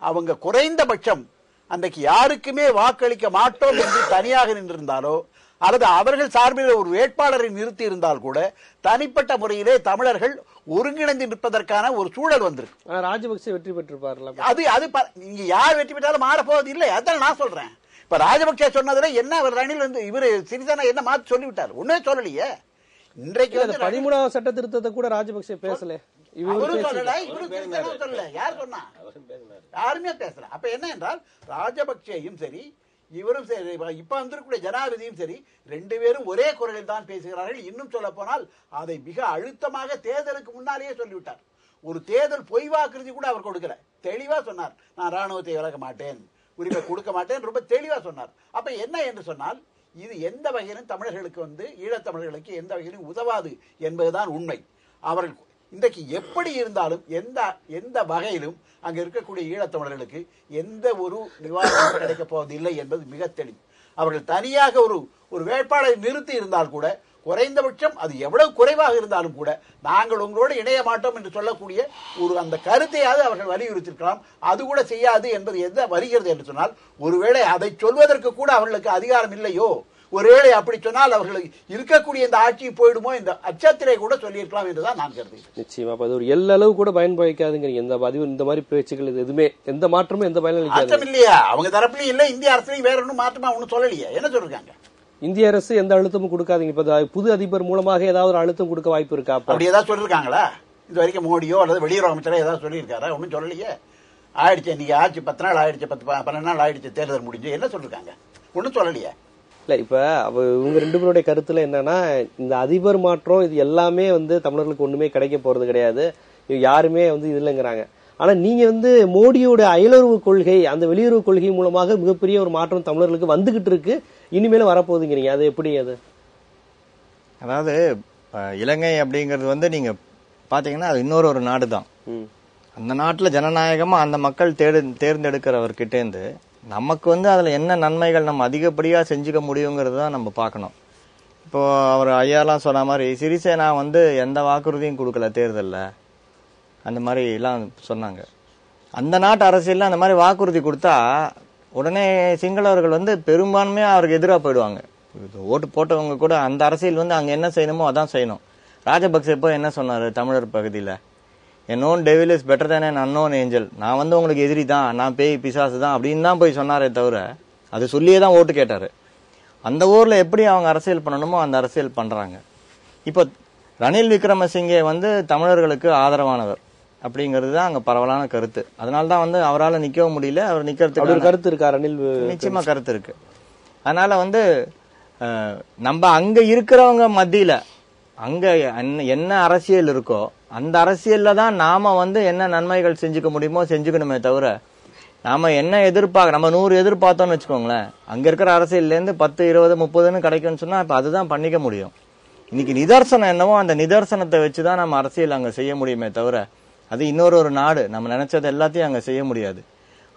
Speaker 5: அவங்க குறைந்தபட்சம் அன்றைக்கு யாருக்குமே வாக்களிக்க மாட்டோம் என்று தனியாக நின்றிருந்தாலோ அல்லது அவர்கள் சார்பில் ஒரு வேட்பாளரை நிறுத்தி இருந்தால் கூட தனிப்பட்ட முறையிலே தமிழர்கள் ஒருங்கிணைந்து நிற்பதற்கான ஒரு சூழல் வந்திருக்கு.
Speaker 1: ராஜபக்சே வெற்றி பெற்றிருப்பார்கள்.
Speaker 5: அது நீங்க யார் வெற்றி பெற்றாலும் மாறப்போவது இல்லை. அதான் நான் சொல்றேன். இப்ப ராஜபக்சே சொன்னதுல என்ன அவர் ரணில் இவரு சிறிதான என்ன மாத்தி சொல்லிவிட்டார்? ஒன்னே சொல்லலையே. இன்றைக்கு
Speaker 1: 13வது சட்ட திருத்தத்தை கூட ராஜபக்சே பேசல.
Speaker 5: யாருமே பேசல. அப்ப என்ன என்றால் ராஜபக்சேயும் சரி இவரும் சரி, இப்ப வந்திருக்கூடிய ஜனாதிபதியும் சரி, 2 பேரும் ஒரே குரலில் தான் பேசுகிறார்கள். இன்னும் சொல்ல போனால் அதை மிக அழுத்தமாக தேர்தலுக்கு முன்னாலேயே சொல்லிவிட்டார். ஒரு தேர்தல் பொய் வாக்குறுதி கூட அவர் கொடுக்கல, தெளிவா சொன்னார், நான் ராணுவத்தை விலக மாட்டேன், உரிமை கொடுக்க மாட்டேன், ரொம்ப தெளிவா சொன்னார். அப்ப என்ன என்று சொன்னால், இது எந்த வகையிலும் தமிழர்களுக்கு ஈழத்தமிழர்களுக்கு எந்த வகையிலும் உதவாது என்பதுதான் உண்மை. அவர்கள் இன்றைக்கு எப்படி இருந்தாலும் எந்த வகையிலும் அங்க இருக்கக்கூடிய ஈழத்தமிழர்களுக்கு எந்த ஒரு நிவாரணம் கிடைக்கப் போவதில்லை என்பது மிக தெளிவு. அவர்கள் தனியாக ஒரு வேட்பாளரை நிறுத்தி இருந்தால் கூட, குறைந்தபட்சம் அது எவ்வளவு குறைவாக இருந்தாலும் கூட, நாங்கள் உங்களோடு இணைய மாட்டோம் என்று சொல்லக்கூடிய அந்த கருத்தையாவது அவர்கள் வலியுறுத்திருக்கலாம். அது கூட செய்யாது என்பது எந்த வருகிறது என்று சொன்னால், ஒருவேளை அதை சொல்வதற்கு கூட அவர்களுக்கு அதிகாரம் இல்லையோ, ஒருவேளை அப்படி சொன்னால் அவர்களுக்கு இருக்கக்கூடிய இந்த ஆட்சி போயிடுமோ இந்த அச்சத்திலே கூட சொல்லியிருக்கலாம் என்றுதான் நான் கருதுகிறேன்.
Speaker 1: நிச்சயமா அது ஒரு எல்லளவு கூட பயன்படுத்தாதுங்கிறீங்க. இந்த பதிவு இந்த மாதிரி பேச்சுக்கள் எதுவுமே எந்த மாற்றமும் எந்த பயனும்
Speaker 5: அச்சம் இல்லையா? அவங்க தரப்புலையும் இல்லை, இந்திய அரசுலையும் வேற ஒன்றும் மாற்றமா ஒன்றும் சொல்லலையா? என்ன சொல்றாங்க?
Speaker 1: இந்திய அரசு எந்த அழுத்தமும் கொடுக்காதீங்க. இப்ப புது அதிபர் மூலமாக ஏதாவது ஒரு அழுத்தம் கொடுக்க வாய்ப்பு இருக்கா?
Speaker 5: அப்படி ஏதாவது சொல்லிருக்காங்களா? இது வரைக்கும் மோடியோ அல்லது வெளியுறவு அமைச்சரோ ஏதாவது சொல்லியிருக்காரா? ஒன்றும் சொல்லலையே. ஆயிடுச்சு, இன்னைக்கு ஆச்சு 10 நாள் ஆயிடுச்சு, 12 நாள் ஆயிடுச்சு, தேர்தல் முடிஞ்சு, என்ன சொல்லிருக்காங்க? ஒன்றும் சொல்லலையே.
Speaker 1: இல்ல இப்ப இவங்க 2 பேருடைய கருத்துல என்னன்னா, இந்த அதிபர் மாற்றம் இது எல்லாமே தமிழர்களுக்கு ஒண்ணுமே கிடைக்க போறது கிடையாது, யாருமே இது இல்லைங்கிறாங்க. ஆனா நீங்க மோடியோட அயலுறவு கொள்கை, அந்த வெளியுறவு கொள்கை மூலமாக மிகப்பெரிய ஒரு மாற்றம் தமிழர்களுக்கு வந்துகிட்டு இருக்கு, இனிமேலும் வரப்போகுதுங்கிறீங்க. அது எப்படி? அது
Speaker 2: அதாவது இலங்கை அப்படிங்கிறது நீங்க பாத்தீங்கன்னா அது இன்னொரு நாடு தான். அந்த நாட்டுல ஜனநாயகமா அந்த மக்கள் தேர்ந்தெடுக்கிறவர்கிட்ட இருந்து நமக்கு அதுல என்ன நன்மைகள் நம்ம அதிகப்படியா செஞ்சுக்க முடியுங்கிறது தான் நம்ம பார்க்கணும். இப்போ அவர் ஐயாலாம் சொன்ன மாதிரி சிறிசேனா எந்த வாக்குறுதியும் கொடுக்கல தேர்தல்ல, அந்த மாதிரி எல்லாம் சொன்னாங்க. அந்த நாட்டு அரசியல்ல அந்த மாதிரி வாக்குறுதி கொடுத்தா உடனே சிங்களவர்கள் பெரும்பான்மையா அவருக்கு எதிராக போயிடுவாங்க. ஓட்டு போட்டவங்க கூட அந்த அரசியல் அங்க என்ன செய்யணுமோ அதான் செய்யணும். ராஜபக்சே போய் என்ன சொன்னாரு தமிழர் பகுதியில, known devil is better than an unknown angel, நான் உங்களுக்கு எதிரி தான், நான் பேய் பிசாசு தான் அப்படின்னு தான் போய் சொன்னாரே தவிர, அது சொல்லியே தான் ஓட்டு கேட்டாரு. அந்த ஊர்ல எப்படி அவங்க அரசியல் பண்ணணுமோ அந்த அரசியல் பண்றாங்க. இப்போ ரணில் விக்ரமசிங்கே தமிழர்களுக்கு ஆதரவானவர் அப்படிங்கிறது தான் அங்க பரவலான கருத்து. அதனால்தான் அவரால் நிக்கவும் முடியல. அவர் நிக்கிறதுக்கு
Speaker 1: கருத்து இருக்கா? ரணில்
Speaker 2: நிச்சயமா கருத்து இருக்கு. அதனால நம்ம அங்க இருக்கிறவங்க மத்தியில அங்க என்ன அரசியல் இருக்கோ அந்த அரசியல்ல தான் நாம என்ன நன்மைகள் செஞ்சுக்க முடியுமோ செஞ்சுக்கணுமே தவிர, நாம என்ன நம்ம 100 எதிர்பார்த்தோம்னு வச்சுக்கோங்களேன், அங்க இருக்கிற அரசியல்ல இருந்து 10, 20, 30 கிடைக்கும்னு சொன்னா இப்ப அதுதான் பண்ணிக்க முடியும். இன்னைக்கு நிதர்சனம் என்னவோ அந்த நிதர்சனத்தை வச்சுதான் நம்ம அரசியல் அங்க செய்ய முடியுமே தவிர, அது இன்னொரு நாடு, நம்ம நினைச்சது எல்லாத்தையும் அங்க செய்ய முடியாது.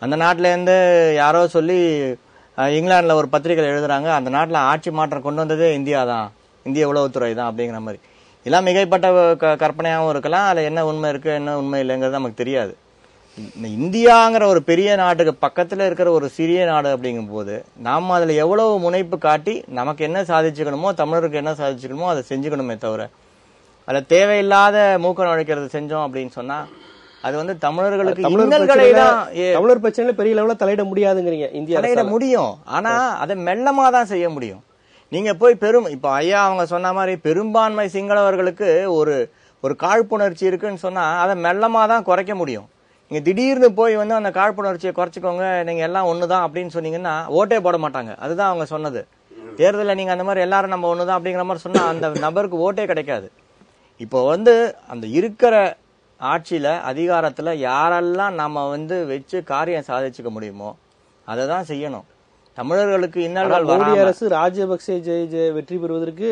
Speaker 2: அந்த நாட்டுல இருந்து யாரோ சொல்லி இங்கிலாந்துல ஒரு பத்திரிகை எழுதுறாங்க, அந்த நாட்டுல ஆட்சி மாற்றம் கொண்டு வந்ததே இந்தியா தான், இந்திய உளவுத்துறை தான் அப்படிங்கிற மாதிரி. எல்லாம் மிகைப்பட்ட கற்பனையாகவும் இருக்கலாம், அதுல என்ன உண்மை இருக்கு என்ன உண்மை இல்லைங்கிறது நமக்கு தெரியாது. இந்தியாங்கிற ஒரு பெரிய நாட்டுக்கு பக்கத்துல இருக்கிற ஒரு சிறிய நாடு அப்படிங்கும் போது நாம அதுல எவ்வளவு முனைப்பு காட்டி நமக்கு என்ன சாதிச்சுக்கணுமோ, தமிழருக்கு என்ன சாதிச்சுக்கணுமோ அதை செஞ்சுக்கணுமே தவிர, அதுல தேவையில்லாத மூக்க நுழைக்கிறது செஞ்சோம் அப்படின்னு சொன்னா அது தமிழர்களுக்கு
Speaker 1: தமிழர் பிரச்சனையில பெரிய லெவலில் தலையிட முடியாதுங்கிறீங்க. இந்தியா
Speaker 2: தலையிட முடியும், ஆனா அதை மெல்லமா தான் செய்ய முடியும். நீங்க போய் இப்ப ஐயா அவங்க சொன்ன மாதிரி பெரும்பான்மை சிங்களவர்களுக்கு ஒரு காழ்ப்புணர்ச்சி இருக்குன்னு சொன்னா அதை மெல்லமா தான் குறைக்க முடியும். நீங்க திடீர்னு போய் அந்த காழ்ப்புணர்ச்சியை குறைச்சிக்கோங்க, நீங்க எல்லாம் ஒண்ணுதான் அப்படின்னு சொன்னீங்கன்னா ஓட்டே போட மாட்டாங்க. அதுதான் அவங்க சொன்னது. தேர்தலில் நீங்க அந்த மாதிரி எல்லாரும் நம்ம ஒண்ணுதான் அப்படிங்கிற மாதிரி சொன்னா அந்த நபருக்கு ஓட்டே கிடைக்காது. இப்போ அந்த இருக்கிற ஆட்சியில அதிகாரத்துல யாரெல்லாம் நம்ம வச்சு காரியம் சாதிச்சுக்க முடியுமோ அதை தான் செய்யணும். தமிழர்களுக்கு இன்னல்கள்
Speaker 1: மோடி அரசு ராஜபக்சே வெற்றி பெறுவதற்கு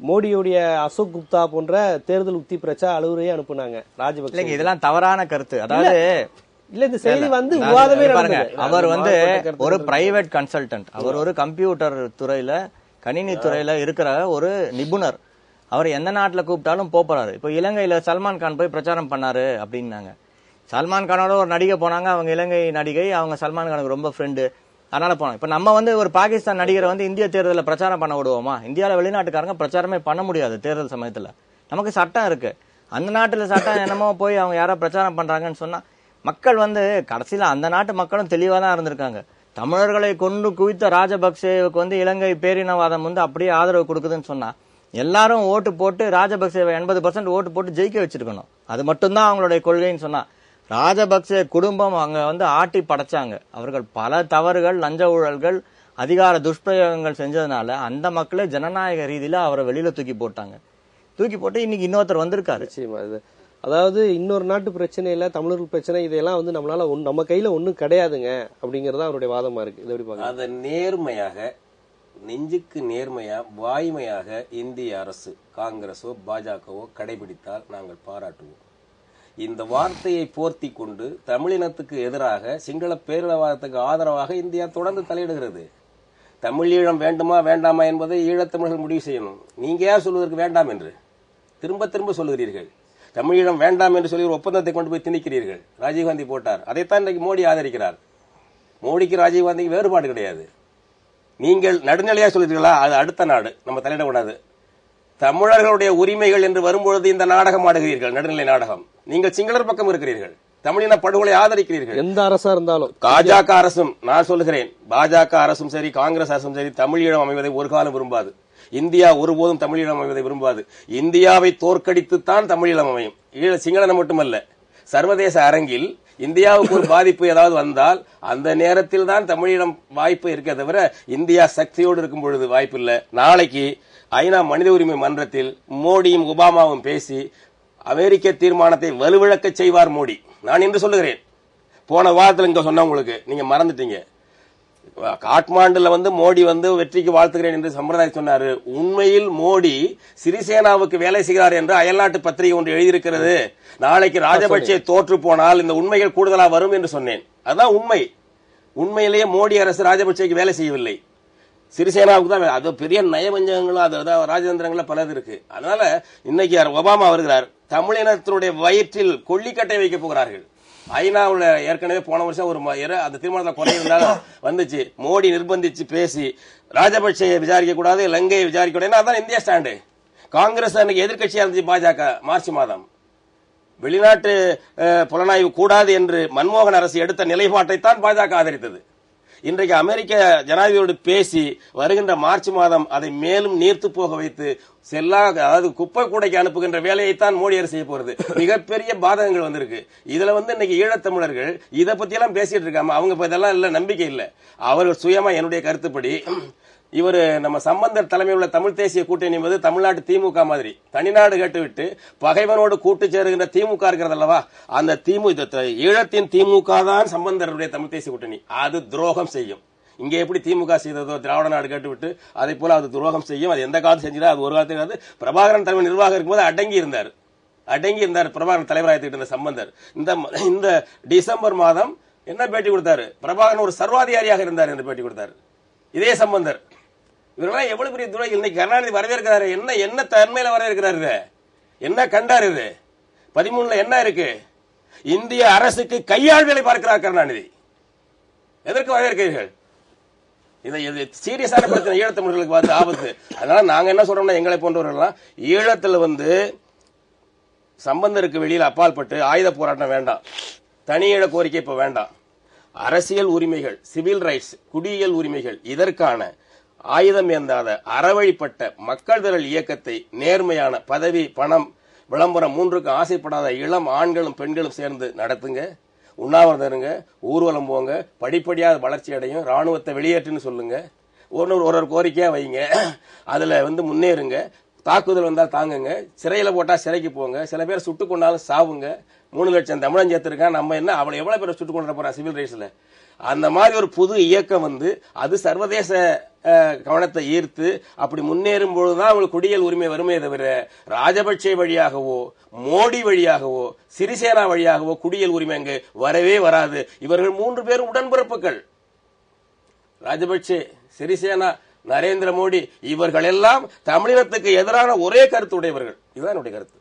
Speaker 1: மோடியுடைய அசோக் குப்தா போன்ற தேர்தல் உத்தி பிரச்சார அலுவலரையே அனுப்புனாங்க ராஜபக்சே.
Speaker 2: இதெல்லாம் தவறான கருத்து. அதாவது
Speaker 1: இல்ல இந்த செய்தி விவாதமே
Speaker 2: பாருங்க, அவர் ஒரு பிரைவேட் கன்சல்டன்ட், அவர் ஒரு கம்ப்யூட்டர் துறையில கணினி துறையில இருக்கிற ஒரு நிபுணர். அவர் எந்த நாட்டுல கூப்பிட்டாலும் போறாரு. இப்ப இலங்கையில சல்மான் கான் போய் பிரச்சாரம் பண்ணாரு அப்படின்னாங்க. சல்மான் கானோட ஒரு நடிகை போனாங்க, அவங்க இலங்கை நடிகை, அவங்க சல்மான் கானுக்கு ரொம்ப ஃப்ரெண்டு, அதனால போனாங்க. இப்ப நம்ம ஒரு பாகிஸ்தான் நடிகரை இந்திய தேர்தலில் பிரச்சாரம் பண்ண விடுவோமா? இந்தியாவில வெளிநாட்டுக்காரங்க பிரச்சாரமே பண்ண முடியாது தேர்தல் சமயத்துல. நமக்கு சட்டம் இருக்கு, அந்த நாட்டுல சட்டம் என்னமோ போய் அவங்க யாரோ பிரச்சாரம் பண்றாங்கன்னு சொன்னா மக்கள் கடைசியில அந்த நாட்டு மக்களும் தெளிவா தான் இருந்திருக்காங்க. தமிழர்களை கொண்டு குவித்த ராஜபக்சேவுக்கு இலங்கை பேரினவாதம் அப்படியே ஆதரவு கொடுக்குதுன்னு சொன்னா எல்லாரும் ஓட்டு போட்டு ராஜபக்சேவை 80% ஓட்டு போட்டு ஜெயிக்க வச்சிருக்கணும். அது மட்டும்தான் அவங்களுடைய கொள்கைன்னு சொன்னா ராஜபக்சே குடும்பம் அங்க ஆட்டி படைச்சாங்க. அவர்கள் பல தவறுகள், லஞ்ச ஊழல்கள், அதிகார துஷ்பிரயோகங்கள் செஞ்சதுனால அந்த மக்களே ஜனநாயக ரீதியில அவரை வெளியில தூக்கி போட்டாங்க. தூக்கி போட்டு இன்னைக்கு இன்னொருத்தர் வந்திருக்காரு.
Speaker 1: நிச்சயமா இது அதாவது இன்னொரு நாட்டு பிரச்சனை இல்ல, தமிழர்கள் பிரச்சனை, இதெல்லாம் நம்மளால நம்ம கையில ஒண்ணும் கிடையாதுங்க அப்படிங்கறத அவருடைய வாதமா இருக்கு. இது எப்படி பாருங்க?
Speaker 3: அதை நேர்மையாக, நெஞ்சுக்கு நேர்மையா, வாய்மையாக இந்திய அரசு, காங்கிரஸோ பாஜகவோ கடைபிடித்தால் நாங்கள் பாராட்டுவோம். இந்த வார்த்தையை போர்த்தி கொண்டு தமிழினத்துக்கு எதிராக, சிங்கள பேரினவாதத்துக்கு ஆதரவாக இந்தியா தொடர்ந்து தலையிடுகிறது. தமிழீழம் வேண்டுமா வேண்டாமா என்பதை ஈழத்தமிழர்கள் முடிவு செய்யணும். நீங்க ஏன் சொல்வதற்கு வேண்டாம் என்று திரும்ப திரும்ப சொல்லுகிறீர்கள்? தமிழீழம் வேண்டாம் என்று சொல்லி ஒரு ஒப்பந்தத்தை கொண்டு போய் திணிக்கிறீர்கள். ராஜீவ்காந்தி போட்டார், அதைத்தான் இன்றைக்கு மோடி ஆதரிக்கிறார். மோடிக்கு ராஜீவ்காந்திக்கு வேறுபாடு கிடையாது. நீங்கள் நடுநிலையா சொல்லுறீங்களா? அது அடுத்த நாடு, நம்ம தலையிடக்கூடாது. தமிழர்களுடைய உரிமைகள் என்று வரும்பொழுது இந்த நாடகம் ஆடுகிறீர்கள், நடுநிலை நாடகம். நீங்கள் சிங்களர் பக்கம் இருக்கிறீர்கள், தமிழின படுகொலை ஆதரிக்கிறீர்கள்.
Speaker 1: எந்த அரசா இருந்தாலும்,
Speaker 3: பாஜக அரசும், நான் சொல்லுகிறேன், பாஜக அரசும் சரி, காங்கிரஸ் அரசும் சரி, தமிழீழம் அமைவதை ஒரு காலம் விரும்பாது. இந்தியா ஒருபோதும் தமிழீழம் அமைவதை விரும்பாது. இந்தியாவை தோற்கடித்துத்தான் தமிழீழம் அமையும். சிங்களம் மட்டுமல்ல, சர்வதேச அரங்கில் இந்தியாவுக்கு ஒரு பாதிப்பு ஏதாவது வந்தால் அந்த நேரத்தில் தான் தமிழீழம் வாய்ப்பு இருக்க தவிர இந்தியா சக்தியோடு இருக்கும் பொழுது வாய்ப்பு இல்லை. நாளைக்கு ஐநா மனித உரிமை மன்றத்தில் மோடியும் ஒபாமாவும் பேசி அமெரிக்க தீர்மானத்தை வலுவிழக்க செய்வார் மோடி. நான் இன்று சொல்லுகிறேன். போன வாரத்தில் இங்க சொன்ன உங்களுக்கு நீங்க மறந்துட்டீங்க. காட்மாண்டுல மோடி வெற்றிக்கு வாழ்த்துகிறேன் என்று சம்பிரதாயம் சொன்னாரு. உண்மையில் மோடி சிறிசேனாவுக்கு வேலை செய்கிறார் என்று அயல்நாட்டு பத்திரிகை ஒன்று எழுதியிருக்கிறது. நாளைக்கு ராஜபக்சே தோற்று போனால் இந்த உண்மைகள் கூடுதலா வரும் என்று சொன்னேன். அதுதான் உண்மை. உண்மையிலேயே மோடி அரசு ராஜபக்சேக்கு வேலை செய்யவில்லை, சிறிசேனாவுக்கு தான். அது பெரிய நயவஞ்சகங்களும் அதாவது ராஜதந்திரங்களும் பலது இருக்கு. அதனால இன்னைக்கு ஒபாமா வருகிறார், தமிழினத்தினுடைய வயிற்றில் கொல்லிக்கட்டை வைக்க போகிறார்கள். ஐநாவுல ஏற்கனவே போன வருஷம் ஒரு அந்த தீர்மானத்தில் குறை இருந்தாலும் வந்துச்சு. மோடி நிர்பந்திச்சு பேசி ராஜபக்சேயை விசாரிக்க கூடாது, இலங்கையை விசாரிக்க கூடாது. அதான் இந்தியா ஸ்டாண்டு. காங்கிரஸ் அன்னைக்கு எதிர்கட்சியா இருந்துச்சு. பாஜக மார்ச் மாதம் வெளிநாட்டு புலனாய்வு கூடாது என்று மன்மோகன் அரசு எடுத்த நிலைப்பாட்டை தான் பாஜக ஆதரித்தது. இன்றைக்கு அமெரிக்க ஜனாதிபதியோடு பேசி வருகின்ற மார்ச் மாதம் அதை மேலும் நீர்த்து போக வைத்து அதாவது குப்பை கூடைக்கு அனுப்புகின்ற வேலையைத்தான் மோடி அரசு செய்ய போறது. மிகப்பெரிய பாதகங்கள் வந்திருக்கு. இதுல இன்னைக்கு ஈழத்தமிழர்கள் இதை பத்தி எல்லாம் பேசிட்டு இருக்காம அவங்க இதெல்லாம் இல்ல, நம்பிக்கை இல்ல. அவர்கள் சுயமா என்னுடைய கருத்துப்படி இவர் நம்ம சம்பந்தர் தலைமையில் உள்ள தமிழ் தேசிய கூட்டணி என்பது தமிழ்நாட்டு திமுக மாதிரி தனிநாடு கேட்டுவிட்டு பகைவனோடு கூட்டு சேருகின்ற திமுக இருக்கிறது அல்லவா, அந்த ஈழத்தின் திமுக தான் சம்பந்தருடைய தமிழ் தேசிய கூட்டணி. அது துரோகம் செய்யும். இங்க எப்படி திமுக செய்ததோ திராவிட நாடு கேட்டுவிட்டு அதை போல அது துரோகம் செய்யும். அது எந்த காலத்து செஞ்சதோ அது ஒரு காலத்துக்கு பிரபாகரன் தலைவர் நிர்வாகம் இருக்கும்போது அடங்கி இருந்தார் பிரபாகரன் தலைவராக இருந்த சம்பந்தர். இந்த டிசம்பர் மாதம் என்ன பேட்டி கொடுத்தாரு? பிரபாகரன் ஒரு சர்வாதிகாரியாக இருந்தார் என்று பேட்டி கொடுத்தார். இதே சம்பந்தர். இவரெல்லாம் எவ்வளவு பெரிய துறைகள். இன்னைக்கு கருணாநிதி வரவேற்கிறாரு. என்ன தன்மையில வரவேற்கிறாரு? என்ன கண்டாரு? 13 என்ன இருக்கு? இந்திய அரசுக்கு கையாள் வேலை பார்க்கிறார் கருணாநிதி. எதற்கு வரவேற்கிறீர்கள்? இது சீரியஸான பிரச்சனை. ஈழத்தமிழர்களுக்கு ஆபத்து. அதனால நாங்க என்ன சொல்றோம்னா, எங்களை போன்றவர்கள் ஈழத்துல சம்பந்தருக்கு வெளியில் அப்பால் பட்டு ஆயுத போராட்டம் வேண்டாம், தனி ஈழ கோரிக்கை இப்ப வேண்டாம். அரசியல் உரிமைகள், சிவில் ரைட்ஸ், குடியியல் உரிமைகள், இதற்கான ஆயுதம் ஏந்தாத அறவழிப்பட்ட மக்கள் திரள் இயக்கத்தை நேர்மையான பதவி, பணம், விளம்பரம் 3க்கு ஆசைப்படாத இளம் ஆண்களும் பெண்களும் சேர்ந்து நடத்துங்க. உண்ணாவிரதம் இருங்க, ஊர்வலம் போங்க, படிப்படியாக வளர்ச்சி அடையும். ராணுவத்தை வெளியேற்றுன்னு சொல்லுங்க, ஒரு கோரிக்கையா வைங்க, அதுல முன்னேறுங்க. தாக்குதல் வந்தால் தாங்குங்க, சிறையில போட்டா சிறைக்கு போங்க, சில பேர் சுட்டு கொண்டாலும் சாவுங்க. 3 லட்சம் தமிழன் சேர்த்திருக்கான், நம்ம என்ன அவளை எவ்வளவு பேர் சுட்டு கொண்டு போறான் சிவில் ரைட்ஸ்ல. அந்த மாதிரி ஒரு புது இயக்கம் அது சர்வதேச கவனத்தை ஈர்த்து அப்படி முன்னேறும் பொழுதுதான் அவங்களுக்கு குடியல் உரிமை வருமே தவிர ராஜபக்சே வழியாகவோ மோடி வழியாகவோ சிறிசேனா வழியாகவோ குடியல் உரிமை அங்கு வரவே வராது. இவர்கள் 3 பேரும் உடன்பிறப்புகள். ராஜபக்சே, சிறிசேனா, நரேந்திர மோடி, இவர்கள் எல்லாம் தமிழினத்துக்கு எதிரான ஒரே கருத்து உடையவர்கள். இதுதான் என்னுடைய கருத்து.